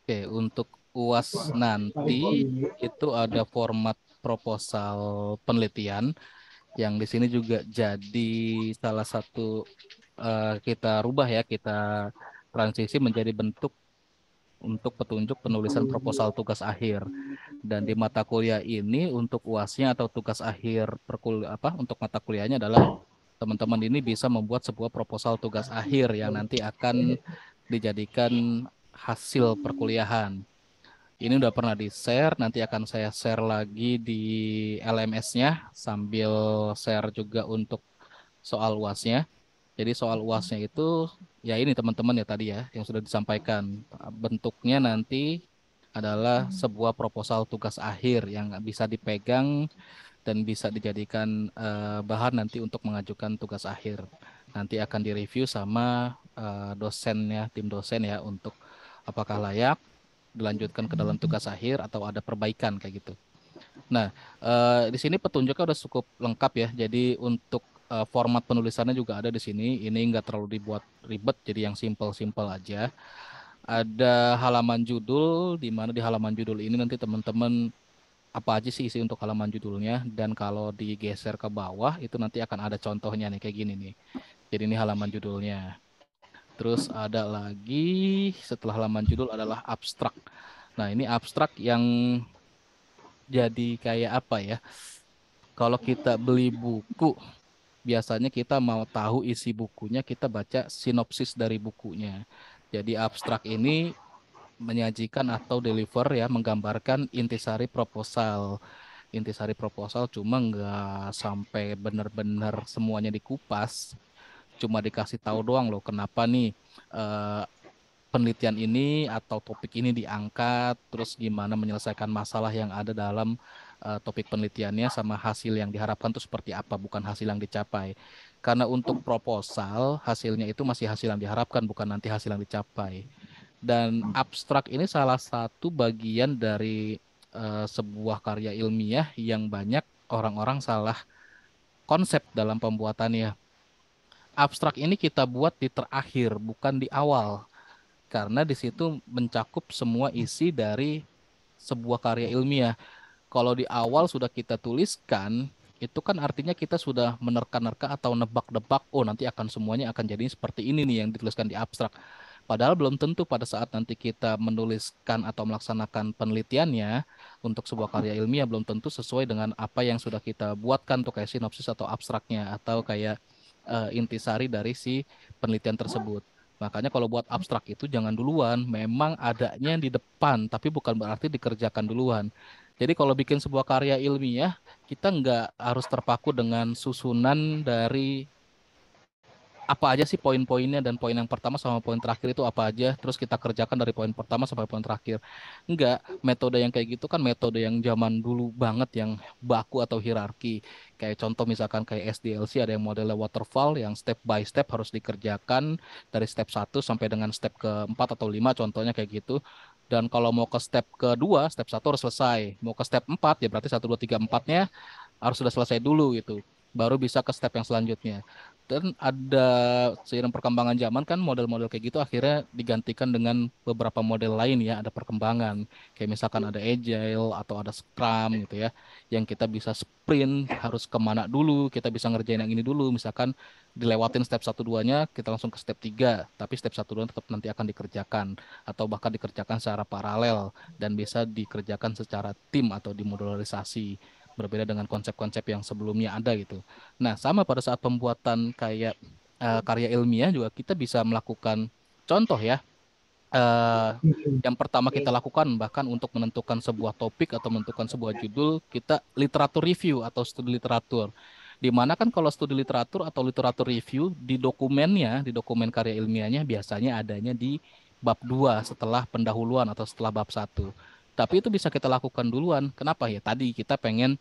Oke, untuk UAS nanti itu ada format proposal penelitian yang di sini juga jadi salah satu kita rubah ya, kita transisi menjadi bentuk untuk petunjuk penulisan proposal tugas akhir. Dan di mata kuliah ini untuk UASnya atau tugas akhir untuk mata kuliahnya adalah teman-teman ini bisa membuat sebuah proposal tugas akhir yang nanti akan dijadikan hasil perkuliahan. Ini udah pernah di-share, nanti akan saya share lagi di LMS-nya sambil share juga untuk soal UASnya. Jadi soal UASnya itu ya ini teman-teman ya tadi ya yang sudah disampaikan. Bentuknya nanti adalah sebuah proposal tugas akhir yang bisa dipegang dan bisa dijadikan bahan nanti untuk mengajukan tugas akhir. Nanti akan direview sama dosennya, tim dosen ya untuk apakah layak dilanjutkan ke dalam tugas akhir atau ada perbaikan kayak gitu. Nah, di sini petunjuknya udah cukup lengkap ya. Jadi untuk format penulisannya juga ada di sini. Ini nggak terlalu dibuat ribet, jadi yang simple-simple aja. Ada halaman judul, di mana di halaman judul ini nanti teman-teman apa aja sih isi untuk halaman judulnya. Dan kalau digeser ke bawah, itu nanti akan ada contohnya nih, kayak gini nih. Jadi ini halaman judulnya. Terus ada lagi, setelah halaman judul adalah abstrak. Nah, ini abstrak yang jadi kayak apa ya? Kalau kita beli buku, biasanya kita mau tahu isi bukunya, kita baca sinopsis dari bukunya. Jadi abstrak ini menyajikan atau deliver ya, menggambarkan intisari proposal. Intisari proposal cuma nggak sampai benar-benar semuanya dikupas, cuma dikasih tahu doang loh kenapa nih eh, penelitian ini atau topik ini diangkat, terus gimana menyelesaikan masalah yang ada dalam topik penelitiannya sama hasil yang diharapkan itu seperti apa, bukan hasil yang dicapai. Karena untuk proposal, hasilnya itu masih hasil yang diharapkan, bukan nanti hasil yang dicapai. Dan abstrak ini salah satu bagian dari sebuah karya ilmiah yang banyak orang-orang salah konsep dalam pembuatannya. Abstrak ini kita buat di terakhir, bukan di awal karena di situ mencakup semua isi dari sebuah karya ilmiah. Kalau di awal sudah kita tuliskan, itu kan artinya kita sudah menerka-nerka atau nebak-nebak, oh nanti akan semuanya akan jadi seperti ini nih yang dituliskan di abstrak. Padahal belum tentu pada saat nanti kita menuliskan atau melaksanakan penelitiannya untuk sebuah karya ilmiah belum tentu sesuai dengan apa yang sudah kita buatkan tuh kayak sinopsis atau abstraknya atau kayak intisari dari si penelitian tersebut. Makanya kalau buat abstrak itu jangan duluan, memang adanya di depan, tapi bukan berarti dikerjakan duluan. Jadi kalau bikin sebuah karya ilmiah, kita nggak harus terpaku dengan susunan dari apa aja sih poin-poinnya dan poin yang pertama sama poin terakhir itu apa aja, terus kita kerjakan dari poin pertama sampai poin terakhir. Enggak, metode yang kayak gitu kan metode yang zaman dulu banget yang baku atau hierarki. Kayak contoh misalkan kayak SDLC ada yang modelnya waterfall yang step by step harus dikerjakan dari step 1 sampai dengan step ke-4 atau 5 contohnya kayak gitu. Dan kalau mau ke step kedua, step 1 harus selesai. Mau ke step 4 ya berarti 1, 2, 3, 4-nya harus sudah selesai dulu gitu. Baru bisa ke step yang selanjutnya. Dan ada seiring perkembangan zaman kan model-model kayak gitu akhirnya digantikan dengan beberapa model lain ya, ada perkembangan. Kayak misalkan ada agile atau ada scrum gitu ya, yang kita bisa sprint harus kemana dulu, kita bisa ngerjain yang ini dulu. Misalkan dilewatin step 1, 2-nya, kita langsung ke step 3, tapi step 1, 2 tetap nanti akan dikerjakan. Atau bahkan dikerjakan secara paralel dan bisa dikerjakan secara tim atau dimodularisasi. Berbeda dengan konsep-konsep yang sebelumnya ada gitu. Nah, sama pada saat pembuatan kayak karya ilmiah juga kita bisa melakukan contoh ya. eh, yang pertama kita lakukan bahkan untuk menentukan sebuah topik atau menentukan sebuah judul, kita literatur review atau studi literatur. Di mana kan kalau studi literatur atau literatur review di dokumennya, di dokumen karya ilmiahnya biasanya adanya di bab 2 setelah pendahuluan atau setelah bab 1. Tapi itu bisa kita lakukan duluan. Kenapa ya? Tadi kita pengen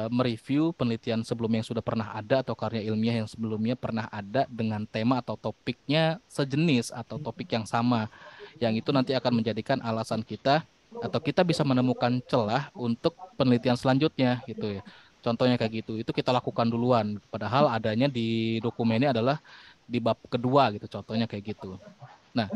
mereview penelitian sebelumnya yang sudah pernah ada atau karya ilmiah yang sebelumnya pernah ada dengan tema atau topiknya sejenis atau topik yang sama. Yang itu nanti akan menjadikan alasan kita atau kita bisa menemukan celah untuk penelitian selanjutnya gitu ya. Contohnya kayak gitu, itu kita lakukan duluan. Padahal adanya di dokumennya adalah di bab kedua gitu, contohnya kayak gitu. Nah,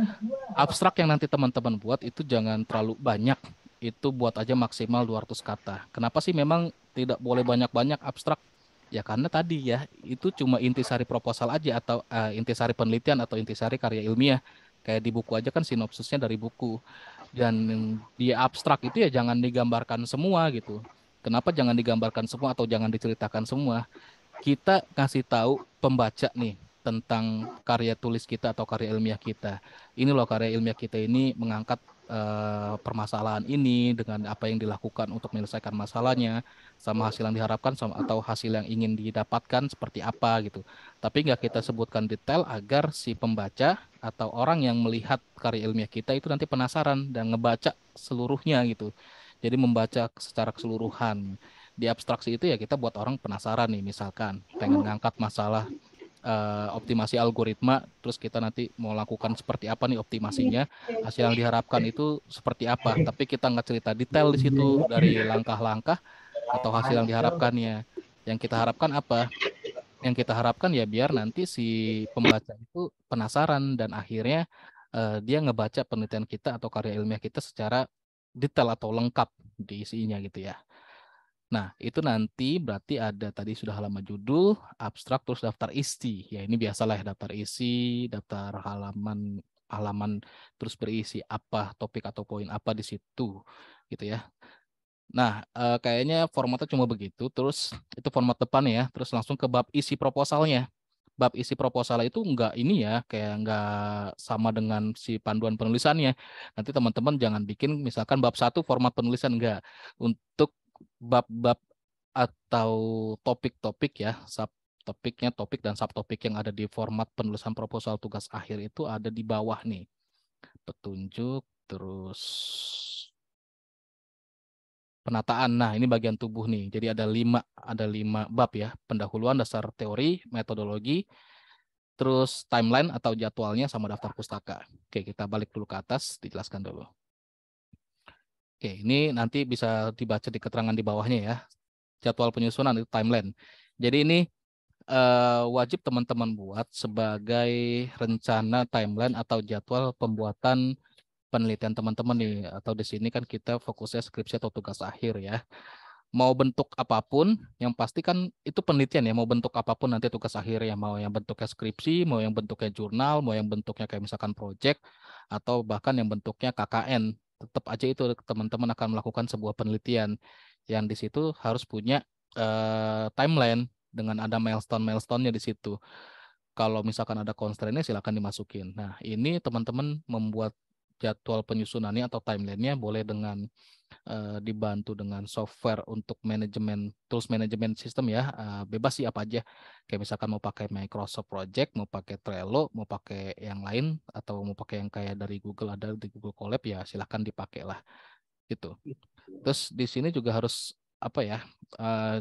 abstrak yang nanti teman-teman buat itu jangan terlalu banyak. Itu buat aja maksimal 200 kata. Kenapa sih memang tidak boleh banyak-banyak abstrak? Ya karena tadi ya, itu cuma intisari proposal aja atau intisari penelitian atau intisari karya ilmiah. Kayak di buku aja kan sinopsisnya dari buku. Dan di abstrak itu ya jangan digambarkan semua gitu. Kenapa jangan digambarkan semua atau jangan diceritakan semua? Kita kasih tahu pembaca nih tentang karya tulis kita atau karya ilmiah kita. Ini loh karya ilmiah kita ini mengangkat permasalahan ini dengan apa yang dilakukan untuk menyelesaikan masalahnya, sama hasil yang diharapkan sama atau hasil yang ingin didapatkan seperti apa gitu. Tapi nggak kita sebutkan detail agar si pembaca atau orang yang melihat karya ilmiah kita itu nanti penasaran dan ngebaca seluruhnya gitu. Jadi membaca secara keseluruhan di abstraksi itu ya kita buat orang penasaran nih misalkan pengen ngangkat masalah optimasi algoritma terus kita nanti mau lakukan seperti apa nih optimasinya hasil yang diharapkan itu seperti apa tapi kita nggak cerita detail di situ dari langkah-langkah atau hasil yang diharapkannya yang kita harapkan apa yang kita harapkan ya biar nanti si pembaca itu penasaran dan akhirnya dia ngebaca penelitian kita atau karya ilmiah kita secara detail atau lengkap di isinya gitu ya. Nah, itu nanti berarti ada tadi sudah halaman judul, abstrak, terus daftar isi. Ya, ini biasalah ya, daftar isi, daftar halaman, halaman terus berisi apa topik atau poin apa di situ, gitu ya. Nah, kayaknya formatnya cuma begitu. Terus itu format depan ya. Terus langsung ke bab isi proposalnya. Bab isi proposal itu enggak ini ya, kayak enggak sama dengan si panduan penulisannya. Nanti teman-teman jangan bikin misalkan bab satu format penulisan enggak. Untuk bab-bab atau topik-topik ya, topiknya topik dan subtopik yang ada di format penulisan proposal tugas akhir itu ada di bawah nih. Petunjuk, terus penataan. Nah, ini bagian tubuh nih. Jadi ada lima bab ya. Pendahuluan, dasar teori, metodologi, terus timeline atau jadwalnya sama daftar pustaka. Oke, kita balik dulu ke atas, dijelaskan dulu. Oke, ini nanti bisa dibaca di keterangan di bawahnya ya. Jadwal penyusunan itu timeline. Jadi ini wajib teman-teman buat sebagai rencana timeline atau jadwal pembuatan penelitian teman-teman nih. Atau di sini kan kita fokusnya skripsi atau tugas akhir ya. Mau bentuk apapun, yang pasti kan itu penelitian ya, mau bentuk apapun nanti tugas akhir ya, mau yang bentuknya skripsi, mau yang bentuknya jurnal, mau yang bentuknya kayak misalkan project, atau bahkan yang bentuknya KKN, tetap aja itu teman-teman akan melakukan sebuah penelitian yang di situ harus punya timeline dengan ada milestone-milestone-nya di situ. Kalau misalkan ada constraint-nya silakan dimasukin. Nah, ini teman-teman membuat jadwal penyusunannya atau timeline-nya boleh dengan dibantu dengan software untuk manajemen tools manajemen sistem ya bebas sih apa aja kayak misalkan mau pakai Microsoft Project mau pakai Trello mau pakai yang lain atau mau pakai yang kayak dari Google ada di Google Colab ya silahkan dipakai lah gitu terus di sini juga harus apa ya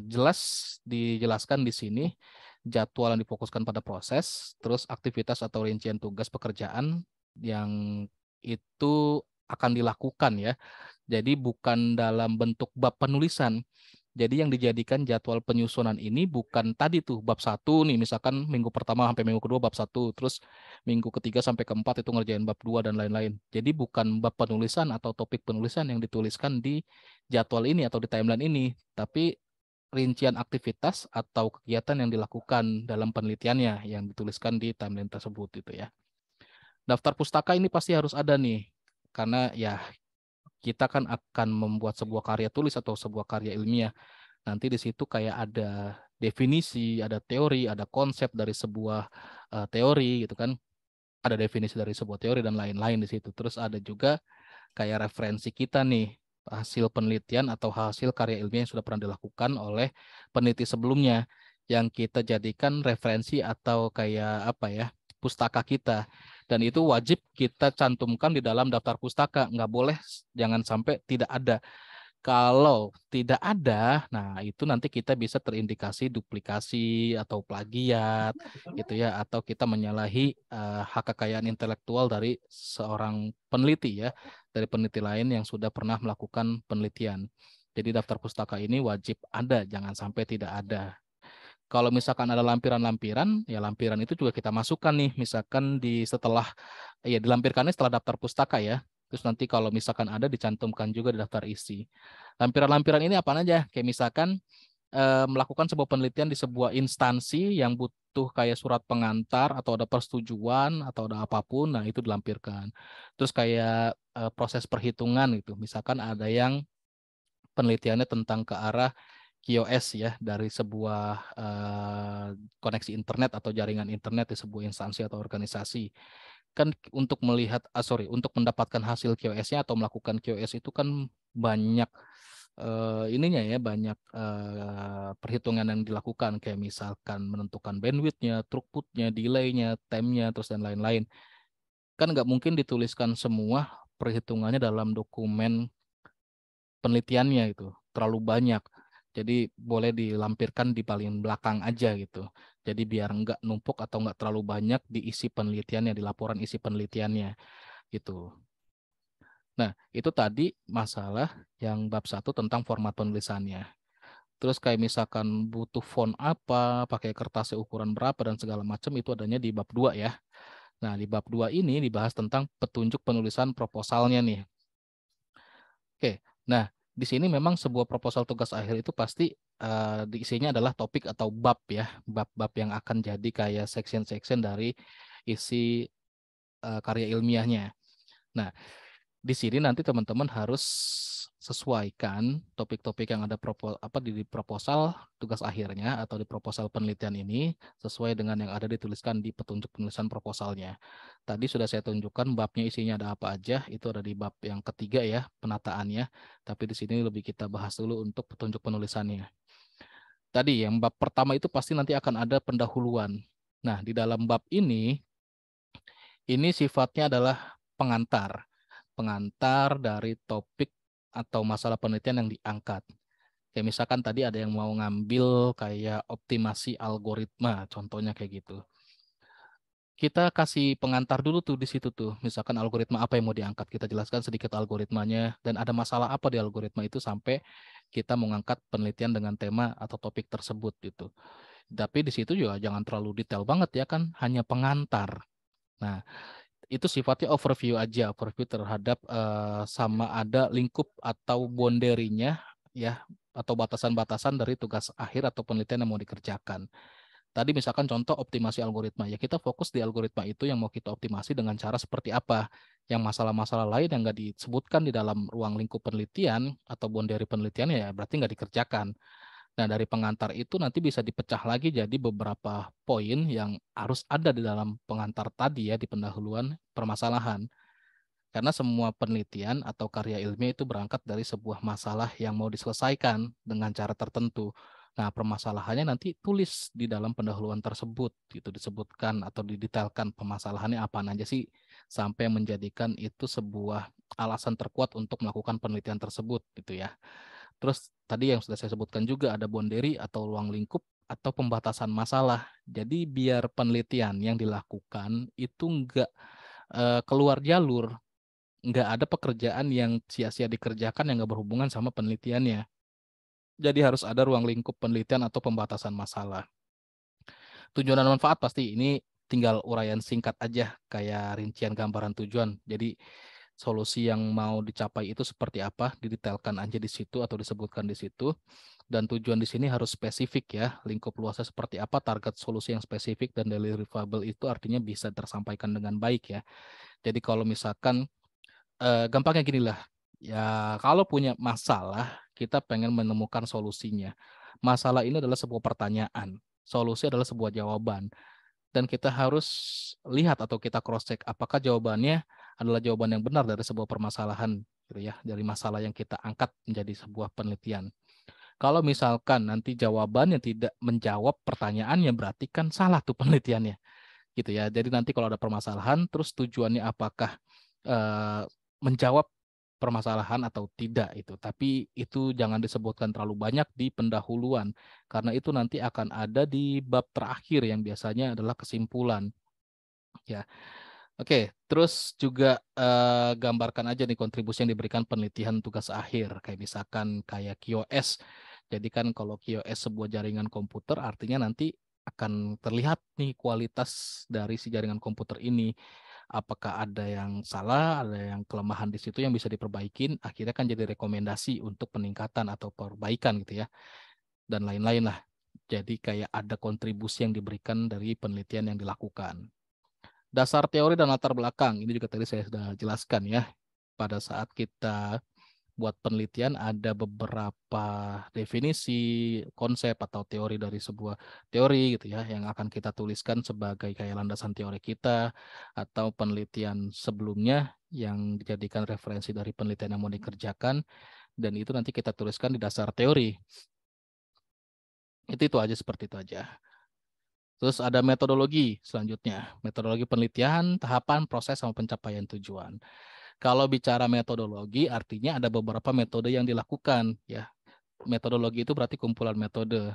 jelas dijelaskan di sini jadwal yang difokuskan pada proses terus aktivitas atau rincian tugas pekerjaan yang itu akan dilakukan ya jadi bukan dalam bentuk bab penulisan. Jadi yang dijadikan jadwal penyusunan ini bukan tadi tuh bab satu nih, misalkan minggu pertama sampai minggu kedua bab satu, terus minggu ketiga sampai keempat itu ngerjain bab dua dan lain-lain. Jadi bukan bab penulisan atau topik penulisan yang dituliskan di jadwal ini atau di timeline ini, tapi rincian aktivitas atau kegiatan yang dilakukan dalam penelitiannya yang dituliskan di timeline tersebut itu ya. Daftar pustaka ini pasti harus ada nih, karena ya kita kan akan membuat sebuah karya tulis atau sebuah karya ilmiah. Nanti di situ kayak ada definisi, ada teori, ada konsep dari sebuah teori gitu kan. Ada definisi dari sebuah teori dan lain-lain di situ. Terus ada juga kayak referensi kita nih, hasil penelitian atau hasil karya ilmiah yang sudah pernah dilakukan oleh peneliti sebelumnya yang kita jadikan referensi atau kayak apa ya, pustaka kita. Dan itu wajib kita cantumkan di dalam daftar pustaka. Nggak boleh, jangan sampai tidak ada. Kalau tidak ada, nah itu nanti kita bisa terindikasi duplikasi atau plagiat gitu ya, atau kita menyalahi hak kekayaan intelektual dari seorang peneliti ya, dari peneliti lain yang sudah pernah melakukan penelitian. Jadi daftar pustaka ini wajib ada, jangan sampai tidak ada. Kalau misalkan ada lampiran-lampiran, ya lampiran itu juga kita masukkan nih, misalkan setelah ya dilampirkannya setelah daftar pustaka ya. Terus nanti kalau misalkan ada dicantumkan juga di daftar isi. Lampiran-lampiran ini apa aja? Kayak misalkan melakukan sebuah penelitian di sebuah instansi yang butuh kayak surat pengantar atau ada persetujuan atau ada apapun, nah itu dilampirkan. Terus kayak proses perhitungan gitu. Misalkan ada yang penelitiannya tentang ke arah QoS ya dari sebuah koneksi internet atau jaringan internet di sebuah instansi atau organisasi. Kan untuk melihat, untuk mendapatkan hasil QoS-nya atau melakukan QoS itu kan banyak ininya ya, banyak perhitungan yang dilakukan kayak misalkan menentukan bandwidth-nya, throughput-nya, delay-nya, time-nya, terus dan lain-lain. Kan nggak mungkin dituliskan semua perhitungannya dalam dokumen penelitiannya itu terlalu banyak. Jadi boleh dilampirkan di paling belakang aja gitu. Jadi biar nggak numpuk atau nggak terlalu banyak diisi penelitiannya, di laporan isi penelitiannya gitu. Nah, itu tadi masalah yang bab 1 tentang format penulisannya. Terus kayak misalkan butuh font apa, pakai kertasnya ukuran berapa dan segala macam itu adanya di bab 2 ya. Nah, di bab 2 ini dibahas tentang petunjuk penulisan proposalnya nih. Oke, nah di sini memang sebuah proposal tugas akhir itu pasti diisinya adalah topik atau bab ya, bab-bab yang akan jadi kayak section-section dari isi karya ilmiahnya. Nah, di sini nanti teman-teman harus sesuaikan topik-topik yang ada di proposal tugas akhirnya atau di proposal penelitian ini sesuai dengan yang ada dituliskan di petunjuk penulisan proposalnya. Tadi sudah saya tunjukkan babnya isinya ada apa aja, itu ada di bab yang ketiga ya, penataannya. Tapi di sini lebih kita bahas dulu untuk petunjuk penulisannya. Tadi yang bab pertama itu pasti nanti akan ada pendahuluan. Nah, di dalam bab ini sifatnya adalah pengantar. Pengantar dari topik atau masalah penelitian yang diangkat. Kayak misalkan tadi ada yang mau ngambil kayak optimasi algoritma, contohnya kayak gitu. Kita kasih pengantar dulu tuh di situ tuh. Misalkan algoritma apa yang mau diangkat, kita jelaskan sedikit algoritmanya dan ada masalah apa di algoritma itu sampai kita mengangkat penelitian dengan tema atau topik tersebut gitu. Tapi di situ juga jangan terlalu detail banget ya kan, hanya pengantar. Nah, itu sifatnya overview aja, overview terhadap sama ada lingkup atau boundary-nya ya atau batasan-batasan dari tugas akhir atau penelitian yang mau dikerjakan. Tadi misalkan contoh optimasi algoritma, ya kita fokus di algoritma itu yang mau kita optimasi dengan cara seperti apa. Yang masalah-masalah lain yang nggak disebutkan di dalam ruang lingkup penelitian atau boundary penelitian ya berarti nggak dikerjakan. Nah, dari pengantar itu nanti bisa dipecah lagi jadi beberapa poin yang harus ada di dalam pengantar tadi ya di pendahuluan permasalahan. Karena semua penelitian atau karya ilmiah itu berangkat dari sebuah masalah yang mau diselesaikan dengan cara tertentu. Nah, permasalahannya nanti tulis di dalam pendahuluan tersebut, gitu disebutkan atau didetailkan permasalahannya apa aja sih sampai menjadikan itu sebuah alasan terkuat untuk melakukan penelitian tersebut, gitu ya. Terus tadi yang sudah saya sebutkan juga ada boundary atau ruang lingkup atau pembatasan masalah. Jadi biar penelitian yang dilakukan itu enggak keluar jalur, nggak ada pekerjaan yang sia-sia dikerjakan yang nggak berhubungan sama penelitiannya. Jadi harus ada ruang lingkup penelitian atau pembatasan masalah. Tujuan dan manfaat pasti ini tinggal uraian singkat aja, kayak rincian gambaran tujuan. Jadi solusi yang mau dicapai itu seperti apa, didetailkan aja di situ atau disebutkan di situ. Dan tujuan di sini harus spesifik ya, lingkup luasnya seperti apa, target solusi yang spesifik dan deliverable itu artinya bisa tersampaikan dengan baik ya. Jadi kalau misalkan gampangnya gini lah, ya kalau punya masalah, kita pengen menemukan solusinya. Masalah ini adalah sebuah pertanyaan, solusi adalah sebuah jawaban. Dan kita harus lihat atau kita cross check apakah jawabannya adalah jawaban yang benar dari sebuah permasalahan, gitu ya, dari masalah yang kita angkat menjadi sebuah penelitian. Kalau misalkan nanti jawabannya tidak menjawab pertanyaannya, berarti kan salah tuh penelitiannya, gitu ya. Jadi nanti kalau ada permasalahan, terus tujuannya apakah eh, menjawab permasalahan atau tidak itu. Tapi itu jangan disebutkan terlalu banyak di pendahuluan karena itu nanti akan ada di bab terakhir yang biasanya adalah kesimpulan. Ya, oke. Terus juga gambarkan aja nih kontribusi yang diberikan penelitian tugas akhir, kayak misalkan kayak QoS. Jadi kan kalau QoS sebuah jaringan komputer artinya nanti akan terlihat nih kualitas dari si jaringan komputer ini. Apakah ada yang salah, ada yang kelemahan di situ yang bisa diperbaikin, akhirnya kan jadi rekomendasi untuk peningkatan atau perbaikan gitu ya, dan lain-lain lah. Jadi kayak ada kontribusi yang diberikan dari penelitian yang dilakukan. Dasar teori dan latar belakang, ini juga tadi saya sudah jelaskan ya. Pada saat kita buat penelitian ada beberapa definisi, konsep atau teori dari sebuah teori gitu ya yang akan kita tuliskan sebagai kayak landasan teori kita atau penelitian sebelumnya yang dijadikan referensi dari penelitian yang mau dikerjakan dan itu nanti kita tuliskan di dasar teori. Itu aja seperti itu aja. Terus ada metodologi selanjutnya, metodologi penelitian, tahapan, proses sama pencapaian tujuan. Kalau bicara metodologi, artinya ada beberapa metode yang dilakukan, ya. Metodologi itu berarti kumpulan metode.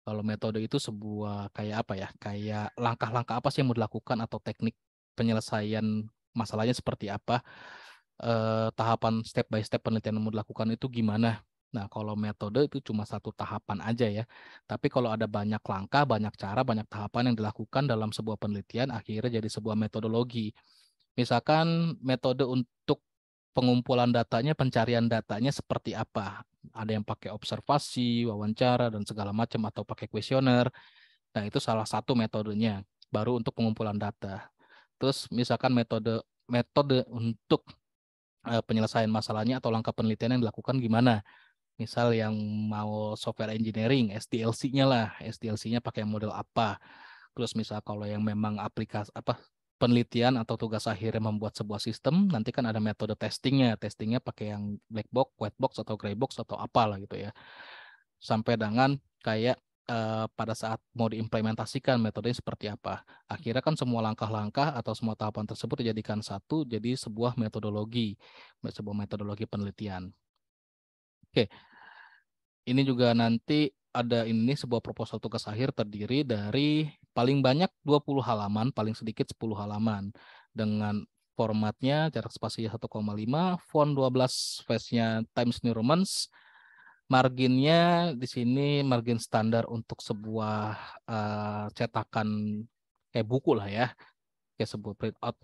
Kalau metode itu sebuah kayak apa ya? Kayak langkah-langkah apa sih yang mau dilakukan atau teknik penyelesaian masalahnya seperti apa? Tahapan step by step penelitian yang mau dilakukan itu gimana? Nah, kalau metode itu cuma satu tahapan aja ya. Tapi kalau ada banyak langkah, banyak cara, banyak tahapan yang dilakukan dalam sebuah penelitian, akhirnya jadi sebuah metodologi. Misalkan metode untuk pengumpulan datanya, pencarian datanya seperti apa. Ada yang pakai observasi, wawancara, dan segala macam, atau pakai kuesioner. Nah, itu salah satu metodenya, baru untuk pengumpulan data. Terus misalkan metode metode untuk penyelesaian masalahnya atau langkah penelitian yang dilakukan gimana. Misal yang mau software engineering, SDLC-nya lah, SDLC-nya pakai model apa. Terus misal kalau yang memang aplikasi apa penelitian atau tugas akhirnya membuat sebuah sistem, nanti kan ada metode testingnya. Testingnya pakai yang black box, white box atau gray box atau apalah gitu ya. Sampai dengan kayak pada saat mau diimplementasikan metodenya seperti apa. Akhirnya kan semua langkah-langkah atau semua tahapan tersebut dijadikan satu jadi sebuah metodologi penelitian. Oke, ini juga nanti ada ini sebuah proposal tugas akhir terdiri dari paling banyak 20 halaman, paling sedikit 10 halaman. Dengan formatnya jarak spasi 1,5, font 12, face-nya Times New Roman, marginnya di sini margin standar untuk sebuah cetakan kayak buku lah ya, kayak sebuah printout.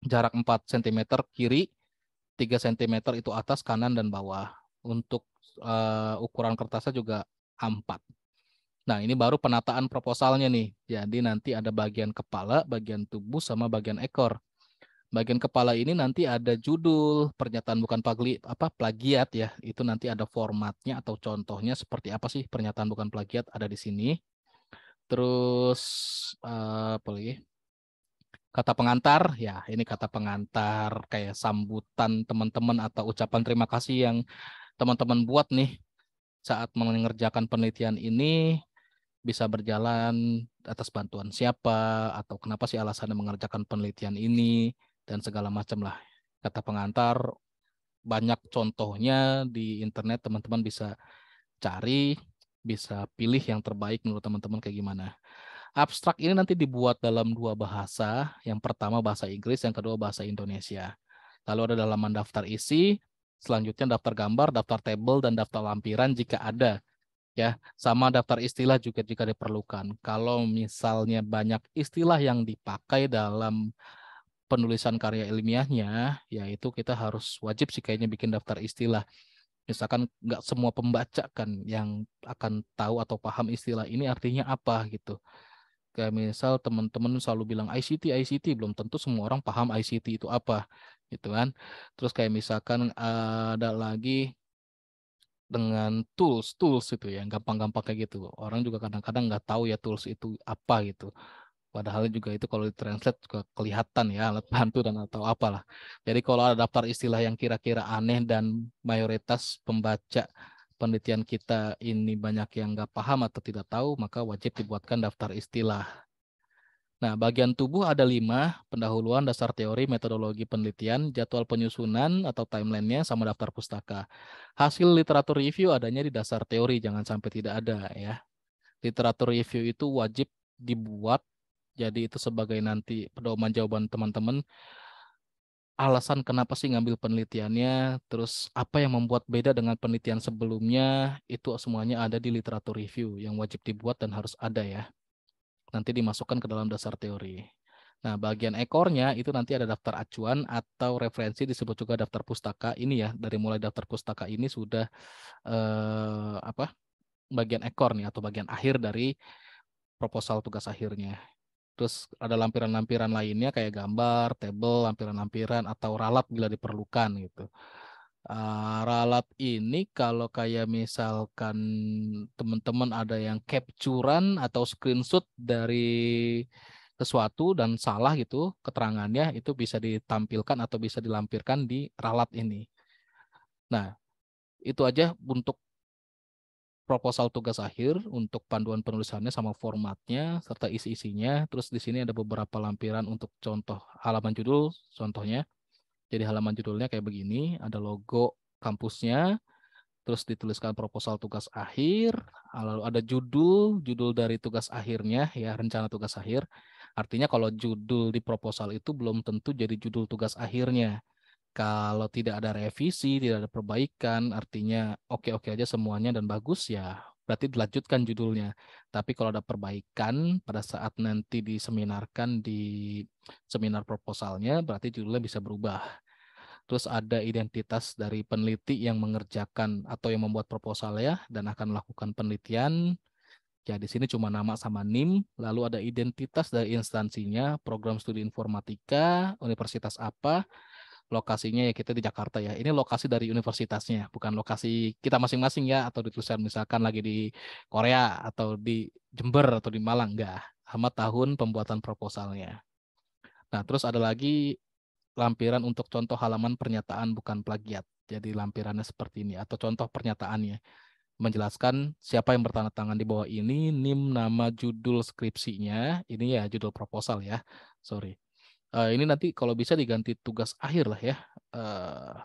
Jarak 4 cm kiri, 3 cm itu atas, kanan, dan bawah. Untuk ukuran kertasnya juga A4. Nah, ini baru penataan proposalnya nih. Jadi nanti ada bagian kepala, bagian tubuh, sama bagian ekor. Bagian kepala ini nanti ada judul pernyataan bukan plagiat ya. Itu nanti ada formatnya atau contohnya seperti apa sih pernyataan bukan plagiat ada di sini. Terus apa lagi? Kata pengantar, ya ini kata pengantar kayak sambutan teman-teman atau ucapan terima kasih yang teman-teman buat nih saat mengerjakan penelitian ini bisa berjalan atas bantuan siapa atau kenapa sih alasannya mengerjakan penelitian ini dan segala macam lah. Kata pengantar banyak contohnya di internet, teman-teman bisa cari, bisa pilih yang terbaik menurut teman-teman kayak gimana. Abstrak ini nanti dibuat dalam dua bahasa, yang pertama bahasa Inggris, yang kedua bahasa Indonesia. Lalu ada dalaman daftar isi, selanjutnya daftar gambar, daftar tabel, dan daftar lampiran jika ada. Ya, sama daftar istilah juga jika diperlukan. Kalau misalnya banyak istilah yang dipakai dalam penulisan karya ilmiahnya, yaitu kita harus wajib sih kayaknya bikin daftar istilah. Misalkan nggak semua pembaca kan yang akan tahu atau paham istilah ini artinya apa gitu. Kayak misal teman-teman selalu bilang ICT, ICT, belum tentu semua orang paham ICT itu apa, gitu kan. Terus kayak misalkan ada lagi dengan tools itu ya, gampang-gampang kayak gitu. Orang juga kadang-kadang nggak tahu ya tools itu apa gitu. Padahal juga itu kalau ditranslate juga kelihatan ya alat bantu dan atau apalah. Jadi kalau ada daftar istilah yang kira-kira aneh dan mayoritas pembaca penelitian kita ini banyak yang nggak paham atau tidak tahu, maka wajib dibuatkan daftar istilah. Nah, bagian tubuh ada 5, pendahuluan, dasar teori, metodologi penelitian, jadwal penyusunan atau timelinenya, sama daftar pustaka. Hasil literatur review adanya di dasar teori, jangan sampai tidak ada ya. Literatur review itu wajib dibuat, jadi itu sebagai nanti pedoman jawaban teman-teman. alasan kenapa sih ngambil penelitiannya, terus apa yang membuat beda dengan penelitian sebelumnya, itu semuanya ada di literatur review yang wajib dibuat dan harus ada ya. Nanti dimasukkan ke dalam dasar teori. Nah, bagian ekornya itu nanti ada daftar acuan atau referensi, disebut juga daftar pustaka. Ini ya, dari mulai daftar pustaka ini sudah bagian ekor nih atau bagian akhir dari proposal tugas akhirnya. Terus ada lampiran-lampiran lainnya kayak gambar, tabel, lampiran-lampiran atau ralat bila diperlukan gitu. Ralat ini kalau kayak misalkan teman-teman ada yang capturean atau screenshot dari sesuatu dan salah gitu keterangannya, itu bisa ditampilkan atau bisa dilampirkan di ralat ini. Nah, itu aja untuk proposal tugas akhir, untuk panduan penulisannya sama formatnya serta isi-isinya. Terus di sini ada beberapa lampiran untuk contoh halaman judul contohnya. Jadi halaman judulnya kayak begini, ada logo kampusnya, terus dituliskan proposal tugas akhir, lalu ada judul dari tugas akhirnya ya, rencana tugas akhir. Artinya kalau judul di proposal itu belum tentu jadi judul tugas akhirnya. Kalau tidak ada revisi, tidak ada perbaikan, artinya oke-oke aja semuanya dan bagus ya, berarti dilanjutkan judulnya. Tapi kalau ada perbaikan pada saat nanti diseminarkan di seminar proposalnya, berarti judulnya bisa berubah. Terus ada identitas dari peneliti yang mengerjakan atau yang membuat proposal ya dan akan melakukan penelitian. Ya di sini cuma nama sama NIM, lalu ada identitas dari instansinya, program studi informatika, universitas apa, lokasinya ya kita di Jakarta ya. Ini lokasi dari universitasnya, bukan lokasi kita masing-masing ya, atau dituliskan misalkan lagi di Korea atau di Jember atau di Malang, enggak. Sama tahun pembuatan proposalnya. Nah, terus ada lagi lampiran untuk contoh halaman pernyataan bukan plagiat. Jadi lampirannya seperti ini atau contoh pernyataannya. Menjelaskan siapa yang bertanda tangan di bawah ini, NIM, nama, judul skripsinya, ini ya judul proposal ya. Sorry. Ini nanti kalau bisa diganti tugas akhir lah ya. Eh,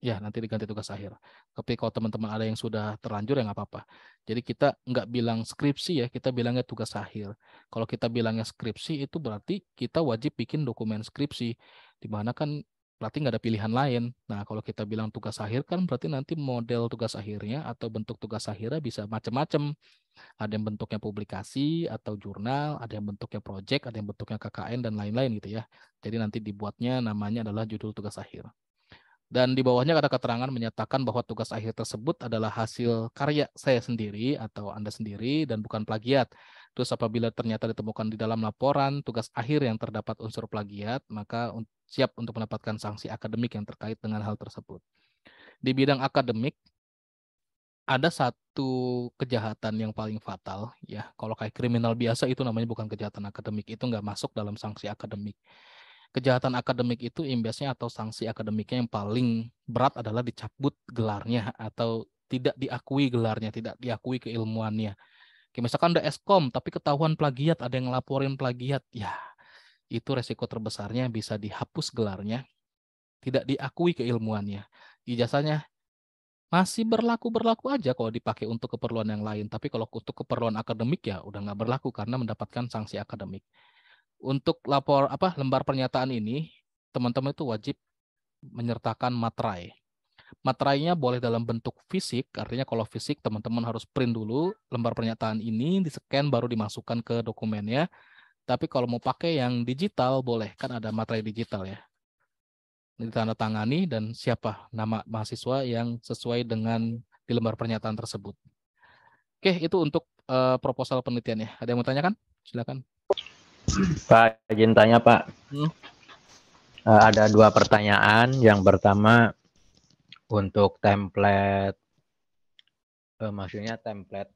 Ya, nanti diganti tugas akhir. Tapi kalau teman-teman ada yang sudah terlanjur ya nggak apa-apa. Jadi kita nggak bilang skripsi ya, kita bilangnya tugas akhir. Kalau kita bilangnya skripsi itu berarti kita wajib bikin dokumen skripsi. Di mana kan berarti nggak ada pilihan lain. Nah, kalau kita bilang tugas akhir kan berarti nanti model tugas akhirnya atau bentuk tugas akhirnya bisa macam-macam. Ada yang bentuknya publikasi atau jurnal, ada yang bentuknya project, ada yang bentuknya KKN dan lain-lain gitu ya. Jadi nanti dibuatnya namanya adalah judul tugas akhir. Dan di bawahnya ada keterangan menyatakan bahwa tugas akhir tersebut adalah hasil karya saya sendiri atau Anda sendiri dan bukan plagiat. Terus apabila ternyata ditemukan di dalam laporan tugas akhir yang terdapat unsur plagiat, maka siap untuk mendapatkan sanksi akademik yang terkait dengan hal tersebut. Di bidang akademik, ada satu kejahatan yang paling fatal, ya. Kalau kayak kriminal biasa itu namanya bukan kejahatan akademik, itu nggak masuk dalam sanksi akademik. Kejahatan akademik itu imbasnya atau sanksi akademiknya yang paling berat adalah dicabut gelarnya atau tidak diakui gelarnya, tidak diakui keilmuannya. Kayak misalkan ada Eskom tapi ketahuan plagiat, ada yang ngelaporin plagiat, ya itu resiko terbesarnya bisa dihapus gelarnya, tidak diakui keilmuannya. Ijazahnya masih berlaku aja kalau dipakai untuk keperluan yang lain, tapi kalau untuk keperluan akademik ya udah nggak berlaku karena mendapatkan sanksi akademik. Untuk lembar pernyataan ini, teman-teman itu wajib menyertakan materai. Materainya boleh dalam bentuk fisik, artinya kalau fisik teman-teman harus print dulu lembar pernyataan ini, di-scan baru dimasukkan ke dokumennya. Tapi kalau mau pakai yang digital boleh, kan ada materai digital ya. Ditandatangani dan siapa nama mahasiswa yang sesuai dengan di lembar pernyataan tersebut. Oke, itu untuk proposal penelitiannya. Ada yang mau tanyakan? Silakan. Pak, izin tanya Pak. Ada 2 pertanyaan. Yang pertama untuk template, maksudnya template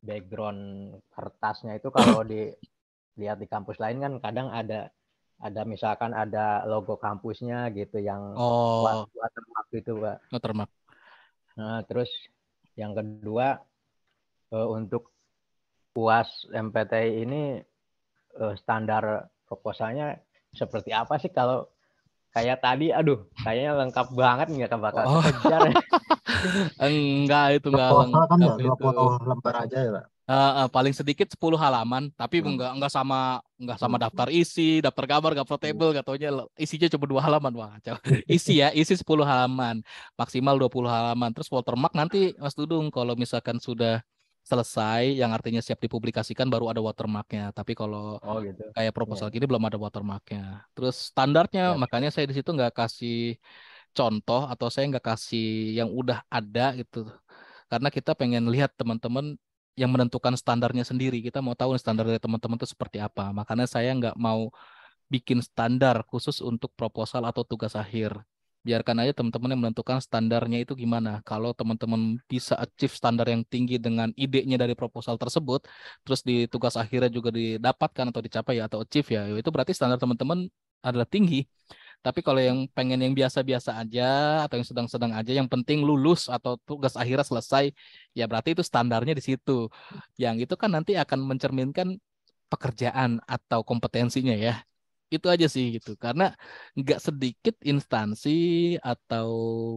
background kertasnya itu kalau dilihat di kampus lain kan kadang ada misalkan ada logo kampusnya gitu yang watermark gitu Pak. Watermark. Nah, terus yang kedua untuk UAS MPTI ini standar proposalnya seperti apa sih? Kalau kayak tadi, aduh, kayaknya lengkap banget nggak bakal kejar. Enggak, itu nggak Proposal kan lengkap ya itu. 20 lembar aja ya Pak. Paling sedikit 10 halaman, tapi nggak sama daftar isi, daftar gambar, nggak portable, nggak taunya isinya cuma 2 halaman. Wah, kacau. Isi 10 halaman, maksimal 20 halaman. Terus watermark nanti Mas Dudung kalau misalkan sudah selesai, yang artinya siap dipublikasikan baru ada watermarknya. Tapi kalau Oh gitu. kayak Iya, proposal gini belum ada watermarknya. Terus standarnya, siap. makanya saya di situ nggak kasih contoh atau saya nggak kasih yang udah ada gitu. Karena kita pengen lihat teman-teman yang menentukan standarnya sendiri. Kita mau tahu nih standar dari teman-teman itu seperti apa. Makanya saya nggak mau bikin standar khusus untuk proposal atau tugas akhir. Biarkan aja teman-teman yang menentukan standarnya itu gimana. Kalau teman-teman bisa achieve standar yang tinggi dengan idenya dari proposal tersebut, terus di tugas akhirnya juga didapatkan atau dicapai ya, atau achieve ya, itu berarti standar teman-teman adalah tinggi. Tapi kalau yang pengen yang biasa-biasa aja atau yang sedang-sedang aja, yang penting lulus atau tugas akhirnya selesai, ya berarti itu standarnya di situ. Yang itu kan nanti akan mencerminkan pekerjaan atau kompetensinya ya. Itu aja sih gitu. Karena nggak sedikit instansi atau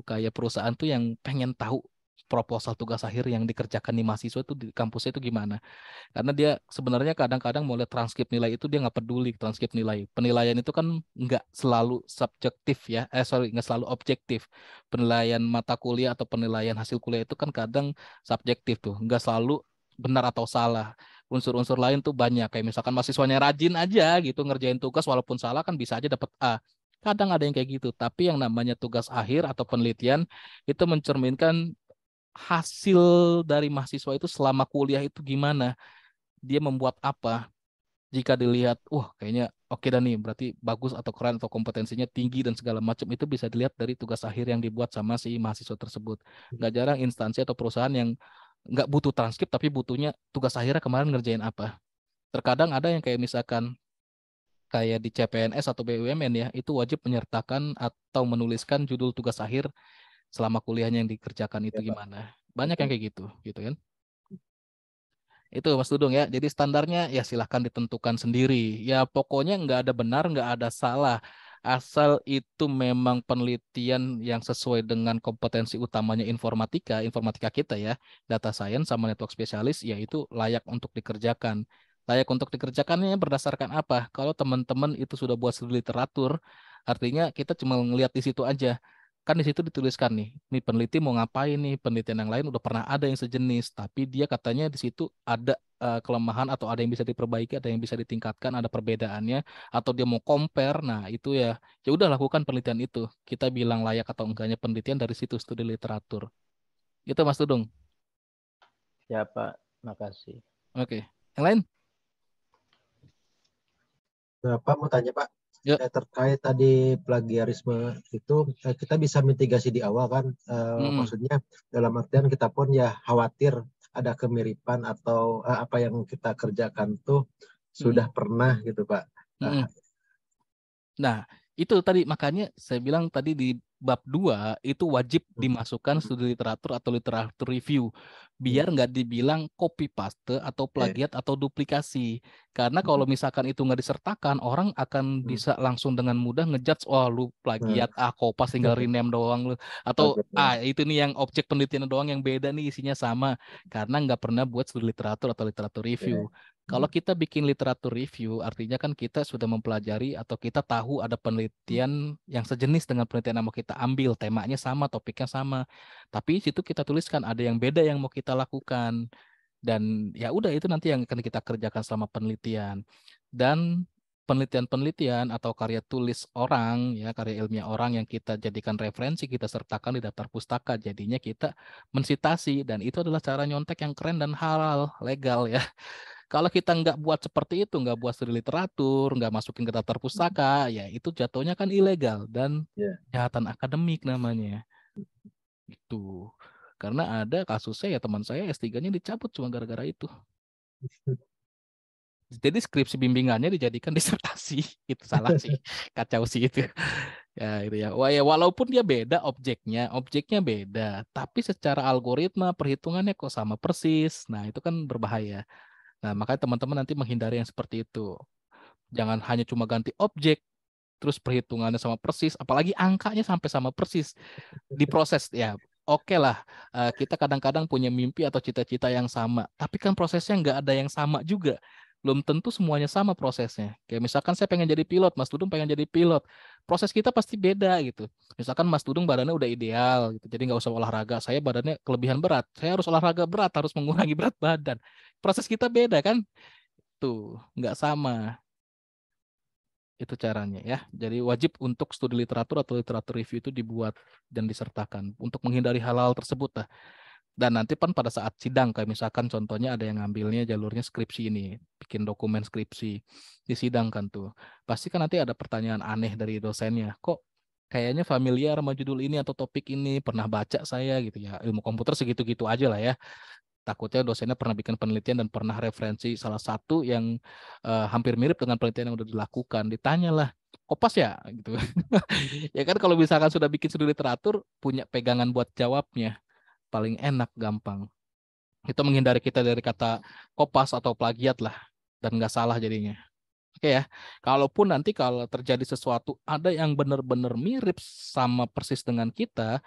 kayak perusahaan tuh yang pengen tahu proposal tugas akhir yang dikerjakan di mahasiswa itu di kampusnya itu gimana. Karena dia sebenarnya kadang-kadang mau lihat transkrip nilai itu dia nggak peduli transkrip nilai. Penilaian itu kan nggak selalu subjektif ya. Sorry, nggak selalu objektif. Penilaian mata kuliah atau penilaian hasil kuliah itu kan kadang subjektif tuh. Nggak selalu benar atau salah. Unsur-unsur lain tuh banyak. Kayak misalkan mahasiswanya rajin aja gitu ngerjain tugas walaupun salah kan bisa aja dapat A. Kadang ada yang kayak gitu. Tapi yang namanya tugas akhir atau penelitian itu mencerminkan hasil dari mahasiswa itu selama kuliah itu gimana, dia membuat apa. Jika dilihat, wah kayaknya oke dah nih, berarti bagus atau keren atau kompetensinya tinggi dan segala macam, itu bisa dilihat dari tugas akhir yang dibuat sama si mahasiswa tersebut. Nggak jarang instansi atau perusahaan yang nggak butuh transkrip tapi butuhnya tugas akhirnya kemarin ngerjain apa. Terkadang ada yang kayak misalkan kayak di CPNS atau BUMN ya, itu wajib menyertakan atau menuliskan judul tugas akhir selama kuliahnya yang dikerjakan itu Ya, Pak. gimana. Banyak yang kayak gitu kan. Itu Mas Dudung ya. Jadi standarnya ya silahkan ditentukan sendiri. Ya pokoknya nggak ada benar, nggak ada salah. Asal itu memang penelitian yang sesuai dengan kompetensi utamanya informatika, informatika kita ya, data science sama network spesialis, ya itu layak untuk dikerjakan. Layak untuk dikerjakannya berdasarkan apa? Kalau teman-teman itu sudah buat studi literatur, artinya kita cuma ngelihat di situ aja. Kan di situ dituliskan nih peneliti mau ngapain nih, penelitian yang lain udah pernah ada yang sejenis, tapi dia katanya di situ ada kelemahan atau ada yang bisa diperbaiki, ada yang bisa ditingkatkan, ada perbedaannya, atau dia mau compare, nah itu ya, ya udah lakukan penelitian itu. Kita bilang layak atau enggaknya penelitian dari situ studi literatur. Itu Mas Tudung. Ya Pak, makasih. Oke. Yang lain? Nah, Pak mau tanya Pak, Yuk. terkait tadi plagiarisme itu kita bisa mitigasi di awal kan. Mm-mm. Maksudnya dalam artian kita pun ya khawatir ada kemiripan atau apa yang kita kerjakan tuh Mm-mm. sudah pernah gitu Pak. Nah, Mm-mm. Nah, itu tadi makanya saya bilang tadi di bab 2 itu wajib dimasukkan studi literatur atau literatur review biar nggak dibilang copy paste atau plagiat atau duplikasi. Karena kalau misalkan itu nggak disertakan, orang akan bisa langsung dengan mudah ngejudge, oh lu plagiat, kopas tinggal rename doang lu. Atau itu nih yang objek penelitian doang yang beda nih isinya sama karena nggak pernah buat studi literatur atau literatur review. Kalau kita bikin literatur review, artinya kan kita sudah mempelajari atau kita tahu ada penelitian yang sejenis dengan penelitian yang mau kita ambil, temanya sama, topiknya sama. Tapi situ kita tuliskan ada yang beda yang mau kita lakukan. Dan ya udah itu nanti yang akan kita kerjakan selama penelitian. Dan penelitian-penelitian atau karya tulis orang, ya karya ilmiah orang yang kita jadikan referensi, kita sertakan di daftar pustaka. Jadinya kita mensitasi dan itu adalah cara nyontek yang keren dan halal, legal ya. Kalau kita nggak buat seperti itu, nggak buat studi literatur, nggak masukin ke daftar pustaka, ya itu jatuhnya kan ilegal dan kejahatan akademik namanya. Gitu. Karena ada kasusnya ya teman saya S3-nya dicabut cuma gara-gara itu. Jadi skripsi bimbingannya dijadikan disertasi. Itu salah sih. Kacau sih itu. Ya itu ya. Wah, ya walaupun dia beda objeknya beda, tapi secara algoritma perhitungannya kok sama persis. Nah, itu kan berbahaya. Nah, makanya teman-teman nanti menghindari yang seperti itu. Jangan hanya cuma ganti objek, terus perhitungannya sama persis, apalagi angkanya sampai sama persis. Diproses ya, oke lah, kita kadang-kadang punya mimpi atau cita-cita yang sama, tapi kan prosesnya nggak ada yang sama juga. Belum tentu semuanya sama prosesnya. Kayak misalkan saya pengen jadi pilot, Mas Dudung pengen jadi pilot. Proses kita pasti beda gitu. Misalkan Mas Dudung badannya udah ideal gitu, jadi nggak usah olahraga. Saya badannya kelebihan berat, saya harus olahraga berat, harus mengurangi berat badan. Proses kita beda kan? Tuh, nggak sama. Itu caranya ya. Jadi wajib untuk studi literatur atau literatur review itu dibuat dan disertakan untuk menghindari hal-hal tersebut lah. Dan nanti kan pada saat sidang, kayak misalkan contohnya ada yang ngambilnya jalurnya skripsi ini, bikin dokumen skripsi, disidangkan tuh. Pasti kan nanti ada pertanyaan aneh dari dosennya. Kok kayaknya familiar sama judul ini atau topik ini, pernah baca saya gitu ya. Ilmu komputer segitu-gitu aja lah ya. Takutnya dosennya pernah bikin penelitian dan pernah referensi salah satu yang hampir mirip dengan penelitian yang udah dilakukan. Ditanyalah, Kopas ya? Gitu. Ya kan kalau misalkan sudah bikin studi literatur, punya pegangan buat jawabnya. Paling enak, gampang. Itu menghindari kita dari kata kopas atau plagiat lah. Dan nggak salah jadinya. Oke ya, kalaupun nanti kalau terjadi sesuatu ada yang benar-benar mirip sama persis dengan kita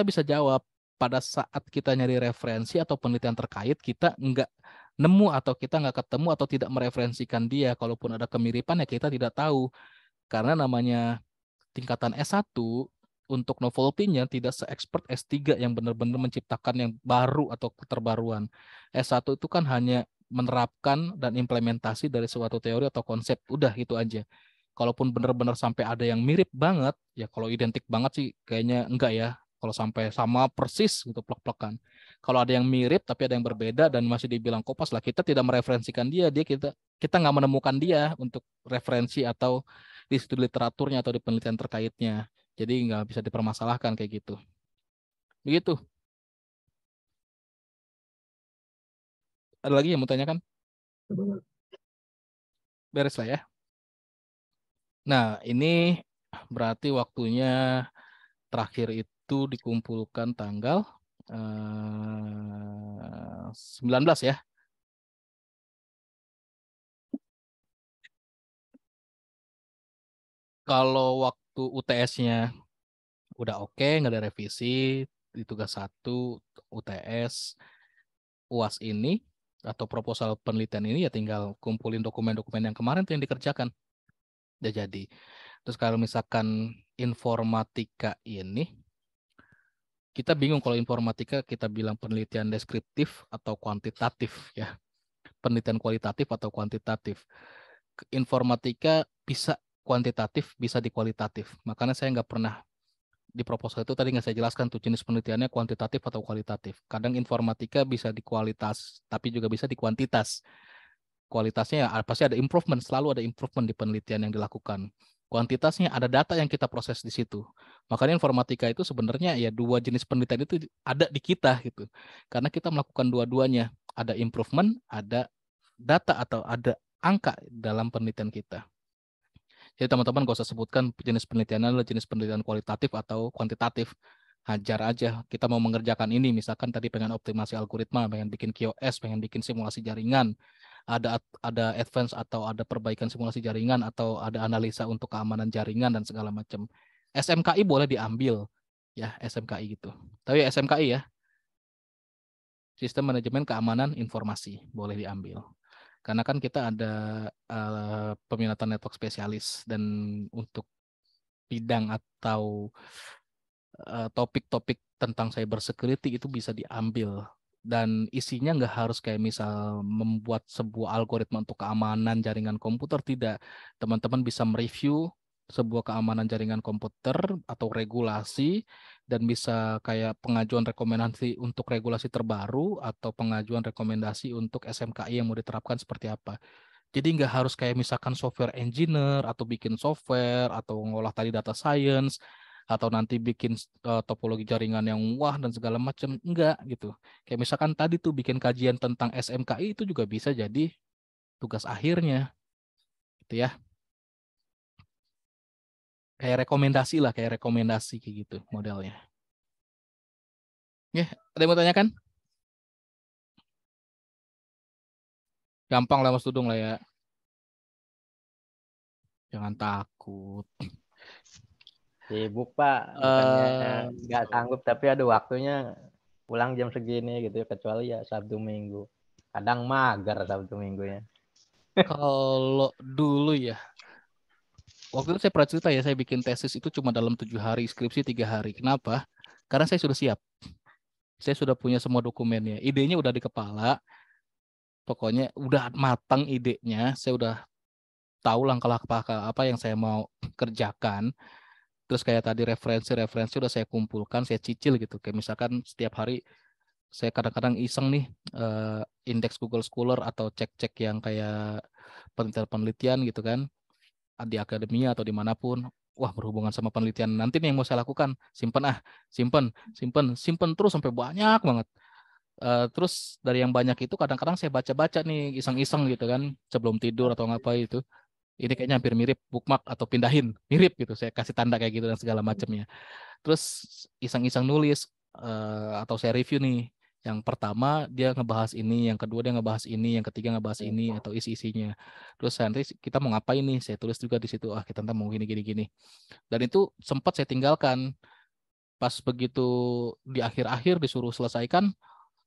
bisa jawab pada saat kita nyari referensi atau penelitian terkait, kita nggak nemu atau kita nggak ketemu atau tidak mereferensikan dia. Kalaupun ada kemiripan ya kita tidak tahu. Karena namanya tingkatan S1 untuk novelty-nya tidak se-expert S3 yang benar-benar menciptakan yang baru atau keterbaruan. S1 itu kan hanya menerapkan dan implementasi dari suatu teori atau konsep. Udah itu aja. Kalaupun benar-benar sampai ada yang mirip banget, ya kalau identik banget sih kayaknya enggak ya. Kalau sampai sama persis gitu plek-plekan. Kalau ada yang mirip tapi ada yang berbeda dan masih dibilang kopas lah, kita tidak mereferensikan dia kita nggak menemukan dia untuk referensi atau di studi literaturnya atau di penelitian terkaitnya. Jadi nggak bisa dipermasalahkan kayak gitu. Begitu. Ada lagi yang mau tanyakan? Beres lah ya. Nah, ini berarti waktunya terakhir itu dikumpulkan tanggal 19 ya. Kalau waktu UTS-nya udah oke, nggak ada revisi, di tugas 1 UTS, UAS ini, atau proposal penelitian ini ya tinggal kumpulin dokumen-dokumen yang kemarin tuh yang dikerjakan. Udah jadi. Terus kalau misalkan informatika ini, kita bingung kalau informatika kita bilang penelitian deskriptif atau kuantitatif ya. Penelitian kualitatif atau kuantitatif. Informatika bisa kuantitatif, bisa dikualitatif. Makanya saya nggak pernah di proposal itu tadi nggak saya jelaskan tuh jenis penelitiannya kuantitatif atau kualitatif. Kadang informatika bisa di kualitas, tapi juga bisa di kuantitas. Kualitasnya ya pasti ada improvement, selalu ada improvement di penelitian yang dilakukan. Kuantitasnya ada data yang kita proses di situ. Makanya informatika itu sebenarnya ya dua jenis penelitian itu ada di kita gitu. Karena kita melakukan dua-duanya. Ada improvement, ada data atau ada angka dalam penelitian kita. Jadi teman-teman gak usah sebutkan jenis penelitiannya adalah jenis penelitian kualitatif atau kuantitatif. Hajar aja. Kita mau mengerjakan ini, misalkan tadi pengen optimasi algoritma, pengen bikin QoS, pengen bikin simulasi jaringan, ada advance atau ada perbaikan simulasi jaringan atau ada analisa untuk keamanan jaringan dan segala macam. SMKI boleh diambil, ya SMKI gitu. Tapi SMKI ya, Sistem Manajemen Keamanan Informasi boleh diambil. Karena kan kita ada peminatan network spesialis dan untuk bidang atau topik-topik tentang cyber security itu bisa diambil dan isinya nggak harus kayak misal membuat sebuah algoritma untuk keamanan jaringan komputer, tidak. Teman-teman bisa mereview sebuah keamanan jaringan komputer atau regulasi dan bisa kayak pengajuan rekomendasi untuk regulasi terbaru atau pengajuan rekomendasi untuk SMKI yang mau diterapkan seperti apa. Jadi nggak harus kayak misalkan software engineer atau bikin software atau ngolah tadi data science atau nanti bikin topologi jaringan yang wah dan segala macam, enggak gitu. Kayak misalkan tadi tuh bikin kajian tentang SMKI itu juga bisa jadi tugas akhirnya gitu ya. Kayak rekomendasi kayak gitu modelnya. Ya, ada yang mau tanyakan? Gampang lah Mas Tudung lah ya. Jangan takut. Sibuk Pak, bukannya nggak sanggup, tapi ada waktunya pulang jam segini gitu, kecuali ya Sabtu Minggu. Kadang mager Sabtu Minggunya. Kalau dulu ya, waktu itu saya pernah cerita ya, saya bikin tesis itu cuma dalam 7 hari, skripsi 3 hari. Kenapa? Karena saya sudah siap. Saya sudah punya semua dokumennya. Idenya udah di kepala. Pokoknya udah matang idenya. Saya udah tahu langkah-langkah apa yang saya mau kerjakan. Terus kayak tadi referensi-referensi udah saya kumpulkan, saya cicil gitu. Kayak misalkan setiap hari saya kadang-kadang iseng nih indeks Google Scholar atau cek-cek yang kayak penelitian-penelitian gitu kan di akademia atau dimanapun. Wah, berhubungan sama penelitian nanti nih yang mau saya lakukan, simpen, simpen terus sampai banyak banget. Terus dari yang banyak itu kadang-kadang saya baca-baca nih iseng-iseng gitu kan sebelum tidur atau ngapa itu. Ini kayaknya hampir mirip, bookmark atau pindahin, mirip gitu. Saya kasih tanda kayak gitu dan segala macamnya. Terus iseng-iseng nulis atau saya review nih. Yang pertama dia ngebahas ini, yang kedua dia ngebahas ini, yang ketiga ngebahas ini atau isi-isinya. Terus nanti kita mau ngapain nih? Saya tulis juga di situ. Ah, kita nanti mau gini. Dan itu sempat saya tinggalkan. Pas begitu di akhir-akhir disuruh selesaikan,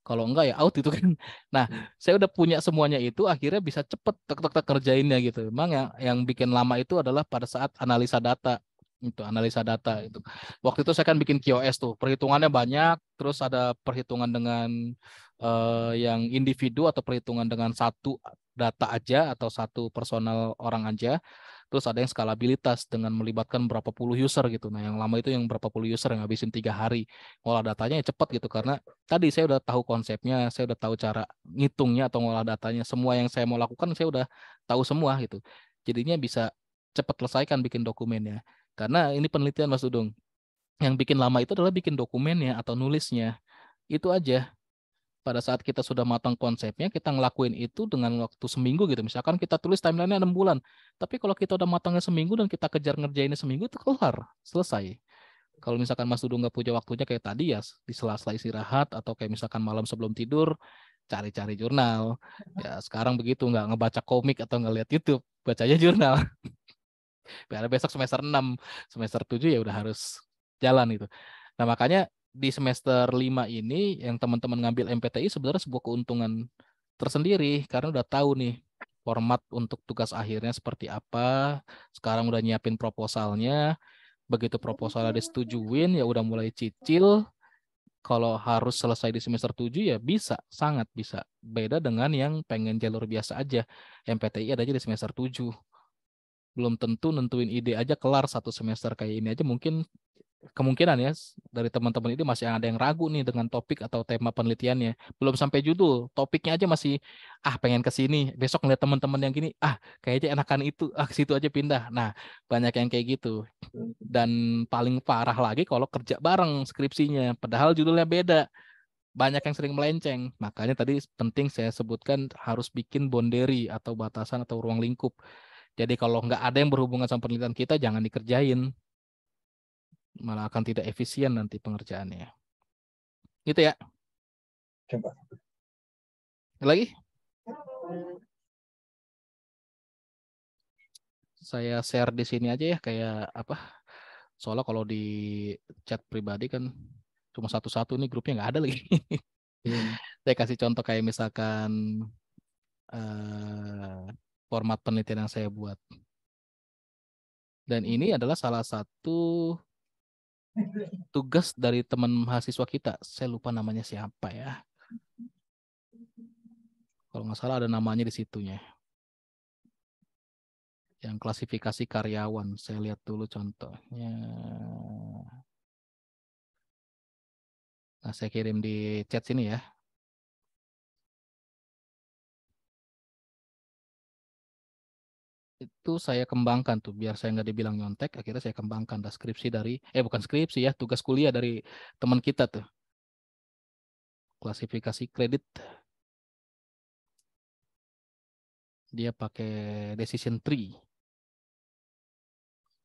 kalau enggak ya out itu kan. Nah, saya udah punya semuanya itu, akhirnya bisa cepet tek kerjainnya gitu. Memang yang bikin lama itu adalah pada saat analisa data. Itu analisa data itu. Waktu itu saya kan bikin QoS tuh, perhitungannya banyak, terus ada perhitungan dengan yang individu atau perhitungan dengan satu data aja atau satu personal orang aja. Terus ada yang skalabilitas dengan melibatkan berapa puluh user gitu. Nah, yang lama itu yang berapa puluh user yang ngabisin 3 hari. Ngolah datanya ya cepat gitu karena tadi saya udah tahu konsepnya, saya udah tahu cara ngitungnya atau ngolah datanya. Semua yang saya mau lakukan saya udah tahu semua gitu. Jadinya bisa cepat selesaikan bikin dokumennya. Karena ini penelitian Mas Dudung. Yang bikin lama itu adalah bikin dokumennya atau nulisnya. Itu aja. Pada saat kita sudah matang konsepnya, kita ngelakuin itu dengan waktu seminggu gitu. Misalkan kita tulis timeline-nya 6 bulan. Tapi kalau kita udah matangnya seminggu dan kita kejar ngerjainnya seminggu, itu kelar. Selesai. Kalau misalkan Mas Dudu nggak punya waktunya kayak tadi ya di sela-sela istirahat atau kayak misalkan malam sebelum tidur cari-cari jurnal. Ya sekarang begitu nggak ngebaca komik atau nggak lihat YouTube, bacanya jurnal. Karena besok semester 6, semester 7 ya udah harus jalan itu. Nah, makanya di semester 5 ini yang teman-teman ngambil MPTI sebenarnya sebuah keuntungan tersendiri karena udah tahu nih format untuk tugas akhirnya seperti apa. Sekarang udah nyiapin proposalnya. Begitu proposalnya disetujuin ya udah mulai cicil. Kalau harus selesai di semester 7 ya bisa, sangat bisa. Beda dengan yang pengen jalur biasa aja. MPTI ada aja di semester 7. Belum tentu nentuin ide aja kelar satu semester kayak ini aja mungkin kemungkinan ya dari teman-teman ini masih ada yang ragu nih dengan topik atau tema penelitiannya. Belum sampai judul, topiknya aja masih pengen ke sini. Besok ngeliat teman-teman yang gini, kayaknya enakan itu, ke situ aja pindah. Nah, banyak yang kayak gitu. Dan paling parah lagi kalau kerja bareng skripsinya, padahal judulnya beda. Banyak yang sering melenceng. Makanya tadi penting saya sebutkan harus bikin boundary atau batasan atau ruang lingkup. Jadi kalau nggak ada yang berhubungan sama penelitian kita, jangan dikerjain. Malah akan tidak efisien nanti pengerjaannya. Gitu ya. Coba. Lagi? Saya share di sini aja ya kayak apa? Soalnya kalau di chat pribadi kan cuma satu-satu nih grupnya nggak ada lagi. Saya kasih contoh kayak misalkan format penelitian yang saya buat. Dan ini adalah salah satu tugas dari teman mahasiswa kita. Saya lupa namanya siapa ya. Kalau nggak salah ada namanya di situnya. Yang klasifikasi karyawan. Saya lihat dulu contohnya. Nah, saya kirim di chat sini ya. Itu saya kembangkan tuh biar saya nggak dibilang nyontek. Akhirnya saya kembangkan deskripsi dari bukan skripsi ya, tugas kuliah dari teman kita tuh. Klasifikasi kredit. Dia pakai decision tree.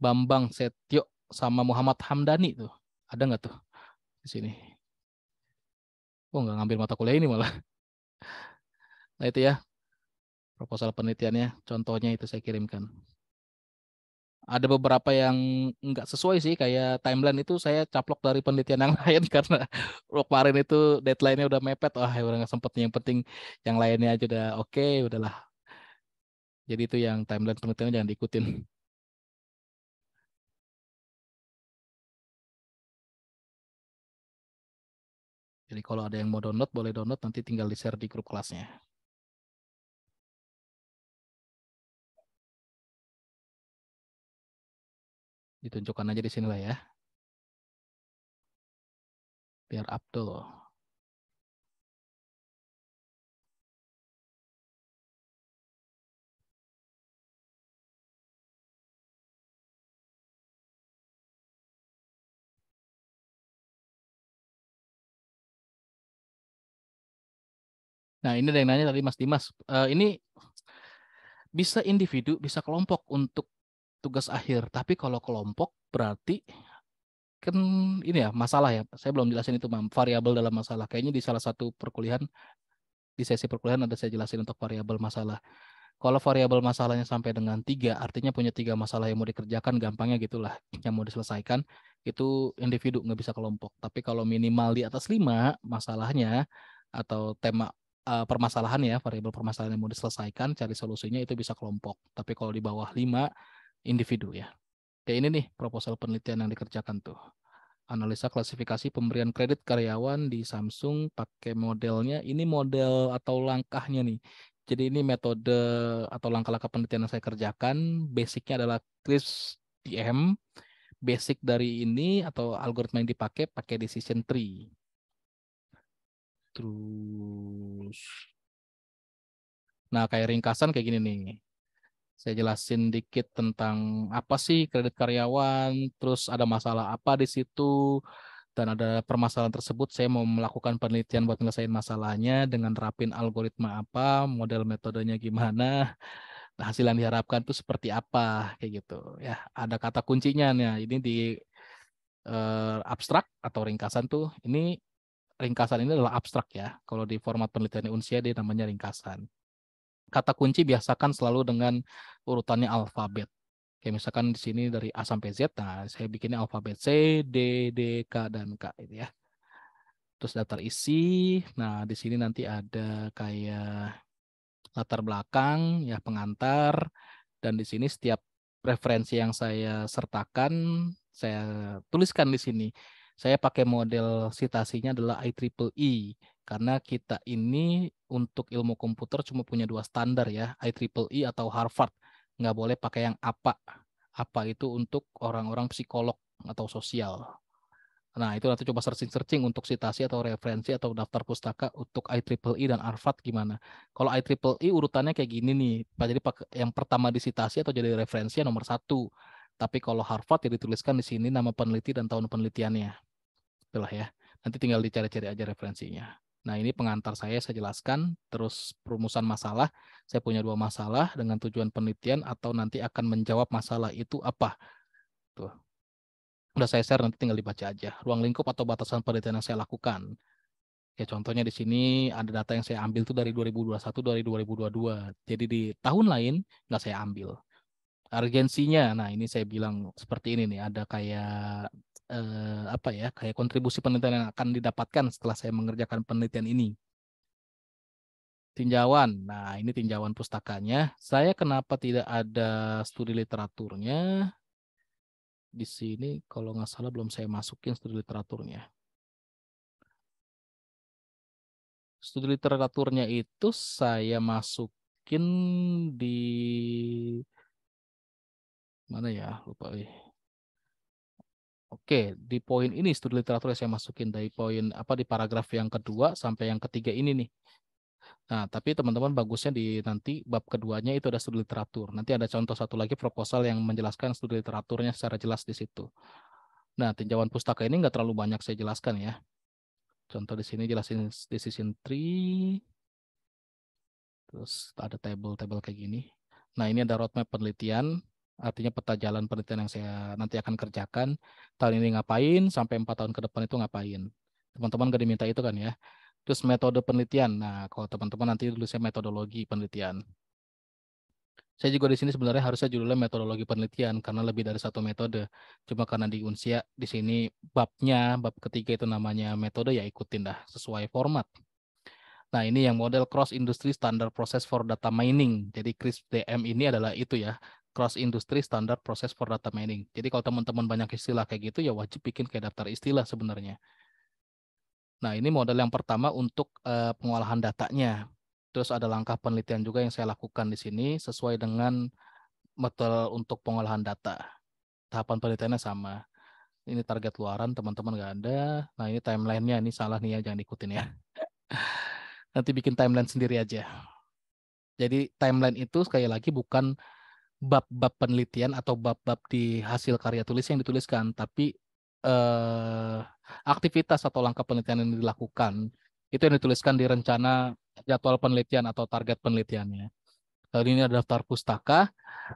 Bambang Setio sama Muhammad Hamdani tuh. Ada nggak tuh di sini? Oh, nggak ngambil mata kuliah ini malah. Nah itu ya proposal penelitiannya. Contohnya itu saya kirimkan. Ada beberapa yang nggak sesuai sih, kayak timeline itu saya caplok dari penelitian yang lain karena kemarin itu deadline-nya udah mepet. Wah, ya udah nggak sempet. Yang penting yang lainnya aja udah oke, udahlah. Jadi itu yang timeline penelitiannya jangan diikutin. Jadi kalau ada yang mau download, boleh download, nanti tinggal di-share di grup kelasnya. Ditunjukkan aja di sini lah ya. Biar Abdul. Nah, ini ada yang nanya tadi Mas Dimas. Ini bisa individu, bisa kelompok untuk tugas akhir. Tapi kalau kelompok berarti kan ini ya masalah ya. Saya belum jelasin itu, Mam. Variabel dalam masalah. Kayaknya di salah satu perkuliahan, di sesi perkuliahan ada saya jelasin untuk variabel masalah. Kalau variabel masalahnya sampai dengan 3, artinya punya 3 masalah yang mau dikerjakan, gampangnya gitulah, yang mau diselesaikan, itu individu, nggak bisa kelompok. Tapi kalau minimal di atas 5 masalahnya, atau tema permasalahan ya, variabel permasalahan yang mau diselesaikan, cari solusinya itu bisa kelompok. Tapi kalau di bawah 5, individu ya. Kayak ini nih, proposal penelitian yang dikerjakan tuh. Analisa klasifikasi pemberian kredit karyawan di Samsung pakai modelnya. Ini model atau langkahnya nih. Jadi ini metode atau langkah-langkah penelitian yang saya kerjakan. Basicnya adalah CRISP DM. Basic dari ini atau algoritma yang dipakai pakai decision tree. Terus, nah kayak ringkasan kayak gini nih. Saya jelasin dikit tentang apa sih kredit karyawan, terus ada masalah apa di situ, dan ada permasalahan tersebut. Saya mau melakukan penelitian buat nyelesain masalahnya dengan terapin algoritma apa, model metodenya gimana, nah, hasil yang diharapkan itu seperti apa, kayak gitu. Ya, ada kata kuncinya nih. Ini di abstrak atau ringkasan tuh. Ini ringkasan ini adalah abstrak ya. Kalau di format penelitian Unsia dia namanya ringkasan. Kata kunci biasakan selalu dengan urutannya alfabet. Kayak misalkan di sini dari A sampai Z, nah saya bikinnya alfabet C, D, D, K, dan K itu ya. Terus daftar isi, nah di sini nanti ada kayak latar belakang, ya pengantar, dan di sini setiap referensi yang saya sertakan, saya tuliskan di sini. Saya pakai model citasinya adalah IEEE, karena kita ini untuk ilmu komputer cuma punya 2 standar ya, IEEE atau Harvard. Nggak boleh pakai yang APA. APA itu untuk orang-orang psikolog atau sosial. Nah, itu nanti coba searching-searching untuk citasi atau referensi atau daftar pustaka untuk IEEE dan Harvard gimana. Kalau IEEE urutannya kayak gini nih. Jadi yang pertama di citasi atau jadi referensi nomor 1. Tapi kalau Harvard ya dituliskan di sini nama peneliti dan tahun penelitiannya. Itulah ya. Nanti tinggal dicari-cari aja referensinya. Nah, ini pengantar saya jelaskan. Terus perumusan masalah. Saya punya 2 masalah dengan tujuan penelitian atau nanti akan menjawab masalah itu apa. Tuh. Udah saya share, nanti tinggal dibaca aja. Ruang lingkup atau batasan penelitian yang saya lakukan. Ya contohnya di sini ada data yang saya ambil tuh dari 2021 dari 2022. Jadi di tahun lain nggak saya ambil. Urgensinya, nah ini saya bilang seperti ini nih, ada kayak apa ya, kayak kontribusi penelitian yang akan didapatkan setelah saya mengerjakan penelitian ini. Tinjauan, nah ini tinjauan pustakanya. Saya kenapa tidak ada studi literaturnya? Di sini kalau nggak salah belum saya masukin studi literaturnya. Studi literaturnya itu saya masukin di mana ya? Lupa. Oke, di poin ini studi literatur yang saya masukin dari poin apa di paragraf yang kedua sampai yang ketiga ini nih. Nah, tapi teman-teman bagusnya di nanti bab keduanya itu ada studi literatur. Nanti ada contoh satu lagi proposal yang menjelaskan studi literaturnya secara jelas di situ. Nah, tinjauan pustaka ini nggak terlalu banyak saya jelaskan ya. Contoh di sini jelasin decision tree, terus ada table-table kayak gini. Nah, ini ada roadmap penelitian, artinya peta jalan penelitian yang saya nanti akan kerjakan. Tahun ini ngapain, sampai 4 tahun ke depan itu ngapain. Teman-teman gak diminta itu kan ya. Terus metode penelitian. Nah, kalau teman-teman nanti tulisnya metodologi penelitian. Saya juga di sini sebenarnya harusnya judulnya metodologi penelitian karena lebih dari satu metode. Cuma karena di Unsia di sini bab ketiga itu namanya metode, ya ikutin dah sesuai format. Nah, ini yang model Cross Industry Standard Process for Data Mining. Jadi CRISP-DM ini adalah itu ya, Cross Industry Standard Process for Data Mining. Jadi kalau teman-teman banyak istilah kayak gitu ya wajib bikin kayak daftar istilah sebenarnya. Nah, ini model yang pertama untuk pengolahan datanya. Terus ada langkah penelitian juga yang saya lakukan di sini sesuai dengan metode untuk pengolahan data. Tahapan penelitiannya sama. Ini target luaran, teman-teman nggak ada. Nah, ini timelinenya, ini salah nih ya, jangan ikutin ya. Nanti bikin timeline sendiri aja. Jadi timeline itu sekali lagi bukan bab-bab penelitian atau bab-bab di hasil karya tulis yang dituliskan, tapi aktivitas atau langkah penelitian yang dilakukan itu yang dituliskan di rencana jadwal penelitian atau target penelitiannya. Lalu ini ada daftar pustaka,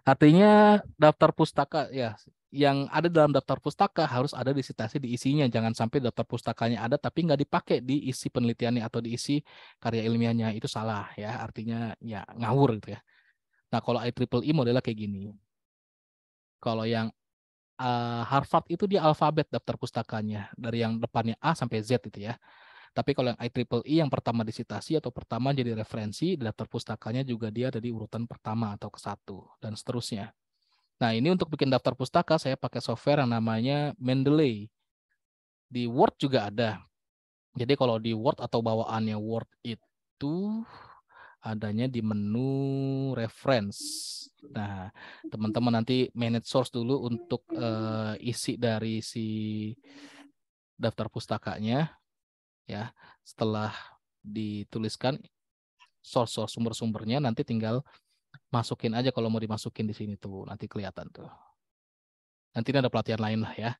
artinya daftar pustaka ya yang ada dalam daftar pustaka harus ada disitasi di isinya. Jangan sampai daftar pustakanya ada tapi nggak dipakai di isi penelitiannya atau di isi karya ilmiahnya, itu salah ya, artinya ya ngawur gitu ya. Nah, kalau IEEE modelnya kayak gini. Kalau yang Harvard itu dia alfabet daftar pustakanya, dari yang depannya A sampai Z itu ya. Tapi kalau yang IEEE yang pertama disitasi atau pertama jadi referensi, daftar pustakanya juga dia ada di urutan pertama atau ke-1 dan seterusnya. Nah, ini untuk bikin daftar pustaka saya pakai software yang namanya Mendeley. Di Word juga ada. Jadi kalau di Word atau bawaannya Word itu adanya di menu reference. Nah, teman-teman nanti manage source dulu untuk isi dari si daftar pustakanya ya. Setelah dituliskan source sumber-sumbernya, nanti tinggal masukin aja kalau mau dimasukin di sini tuh, nanti kelihatan tuh. Nanti ini ada pelatihan lain lah ya.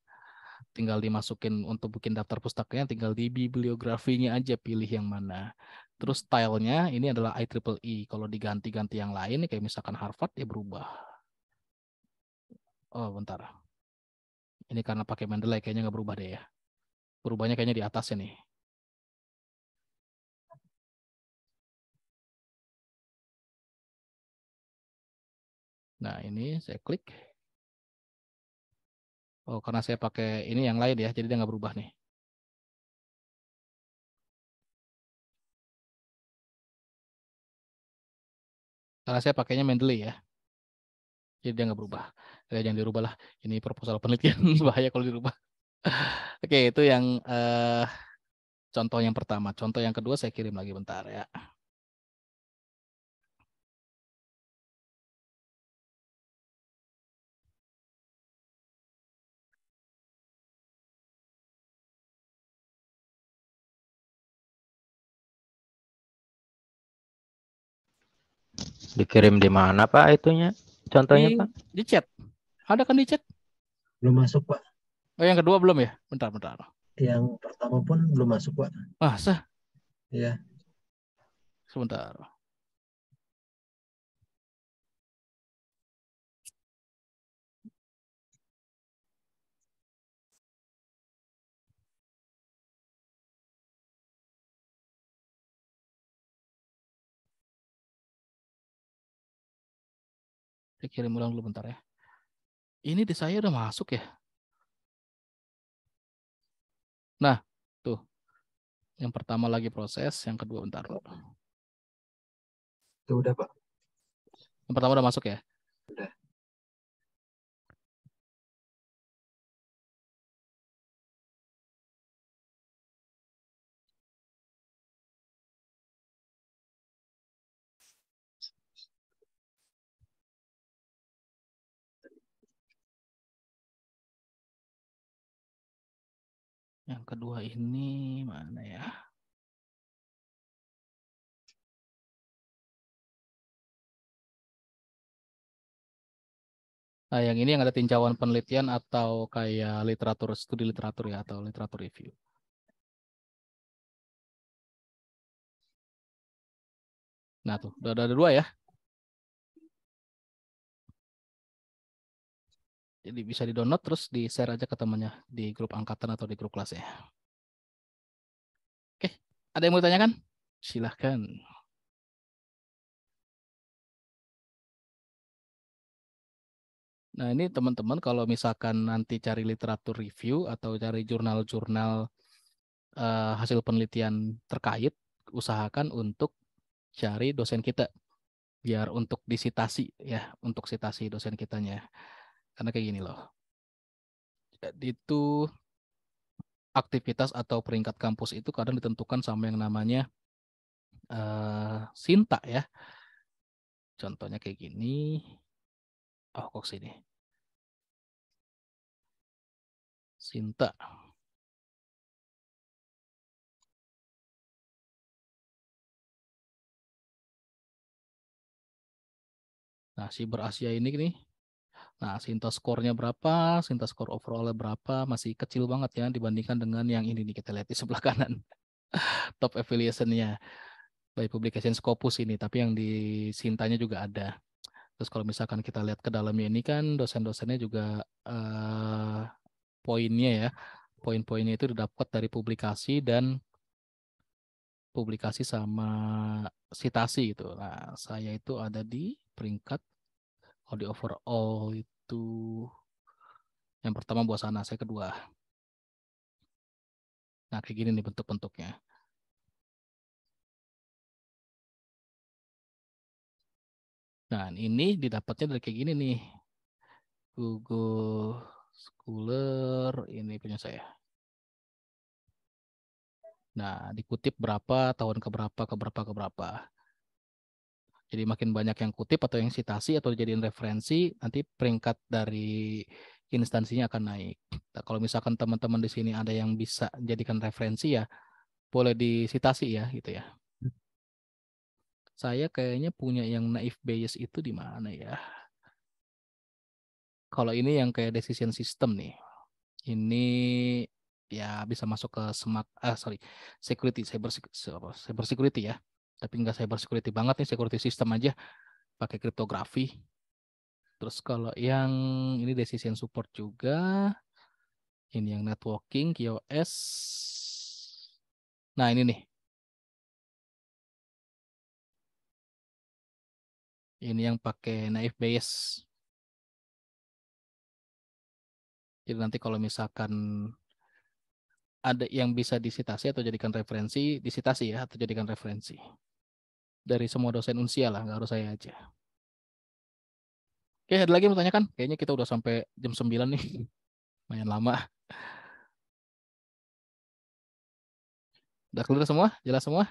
Tinggal dimasukin untuk bikin daftar pustakanya, tinggal di bibliografinya aja pilih yang mana. Terus stylenya ini adalah IEEE. Kalau diganti-ganti yang lain, kayak misalkan Harvard, ya berubah. Oh, bentar. Ini karena pakai Mendeley, kayaknya nggak berubah deh ya. Berubahnya kayaknya di atasnya nih. Nah, ini saya klik. Oh, karena saya pakai ini yang lain ya, jadi dia nggak berubah nih. Karena saya pakainya Mendeley ya. Jadi dia nggak berubah. Jangan dirubah lah. Ini proposal penelitian, bahaya kalau dirubah. Oke, itu yang contoh yang pertama. Contoh yang kedua saya kirim lagi bentar ya. Dikirim di mana Pak itunya? Contohnya Pak? Di chat. Ada kan di chat? Belum masuk, Pak. Oh, yang kedua belum ya? Bentar. Yang pertama pun belum masuk, Pak. Masa? Iya. Sebentar. Saya kirim ulang dulu bentar ya. Ini di saya udah masuk ya. Nah, tuh. Yang pertama lagi proses, yang kedua bentar. Itu udah, Pak. Yang pertama udah masuk ya. Udah. Yang kedua ini mana ya? Nah, yang ini yang ada tinjauan penelitian atau kayak literatur, studi literatur ya, atau literatur review. Nah tuh, udah ada dua ya. Jadi bisa di-download terus di-share aja ke temannya di grup angkatan atau di grup kelas ya. Oke, ada yang mau tanyakan? Silahkan. Nah, ini teman-teman kalau misalkan nanti cari literatur review atau cari jurnal-jurnal hasil penelitian terkait, usahakan untuk cari dosen kita biar untuk disitasi ya, untuk sitasi dosen kitanya. Karena kayak gini loh. Jadi itu aktivitas atau peringkat kampus itu kadang ditentukan sama yang namanya Sinta ya. Contohnya kayak gini. Oh, kok sini. Sinta. Nah, si berasia ini nih. Nah, Sinta skornya berapa? Sinta skor overallnya berapa? Masih kecil banget ya dibandingkan dengan yang ini nih kita lihat di sebelah kanan. Top affiliation-nya by Publication Scopus ini, tapi yang di Sintanya juga ada. Terus kalau misalkan kita lihat ke dalamnya ini kan dosen-dosennya juga poinnya ya. Poin-poinnya itu didapat dari publikasi sama citasi gitu. Nah, saya itu ada di peringkat kalau di overall itu yang pertama buat sana, saya kedua. Nah, kayak gini nih bentuk-bentuknya. Nah, ini didapatnya dari kayak gini nih. Google Scholar, ini punya saya. Nah, dikutip berapa, tahun keberapa. Jadi makin banyak yang kutip atau yang citasi atau dijadiin referensi, nanti peringkat dari instansinya akan naik. Nah, kalau misalkan teman-teman di sini ada yang bisa jadikan referensi ya, boleh disitasi ya gitu ya. Saya kayaknya punya yang naive Bayes itu di mana ya? Kalau ini yang kayak decision system nih. Ini ya bisa masuk ke security, cyber security ya. Tapi nggak cyber security banget nih, security system aja pakai kriptografi. Terus kalau yang ini decision support juga, ini yang networking, QoS. Nah ini nih, ini yang pakai naive Bayes. Jadi nanti kalau misalkan ada yang bisa disitasi atau jadikan referensi, disitasi ya, atau jadikan referensi. Dari semua dosen Unsia lah, nggak harus saya aja. Oke, ada lagi yang mau tanyakan? Kayaknya kita udah sampai jam 9 nih. Lumayan lama. Udah clear semua? Jelas semua?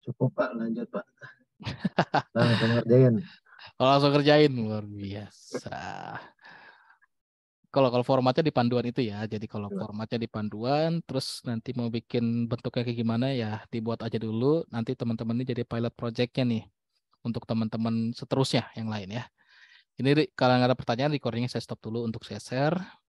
Cukup Pak, lanjut Pak. Langsung ngerjain. Kalau langsung kerjain, luar biasa. Kalau formatnya di panduan itu ya, jadi kalau formatnya di panduan, terus nanti mau bikin bentuknya kayak gimana ya, dibuat aja dulu. Nanti teman-teman ini jadi pilot projectnya nih untuk teman-teman seterusnya yang lain ya. Ini kalau nggak ada pertanyaan, recordingnya saya stop dulu untuk saya share.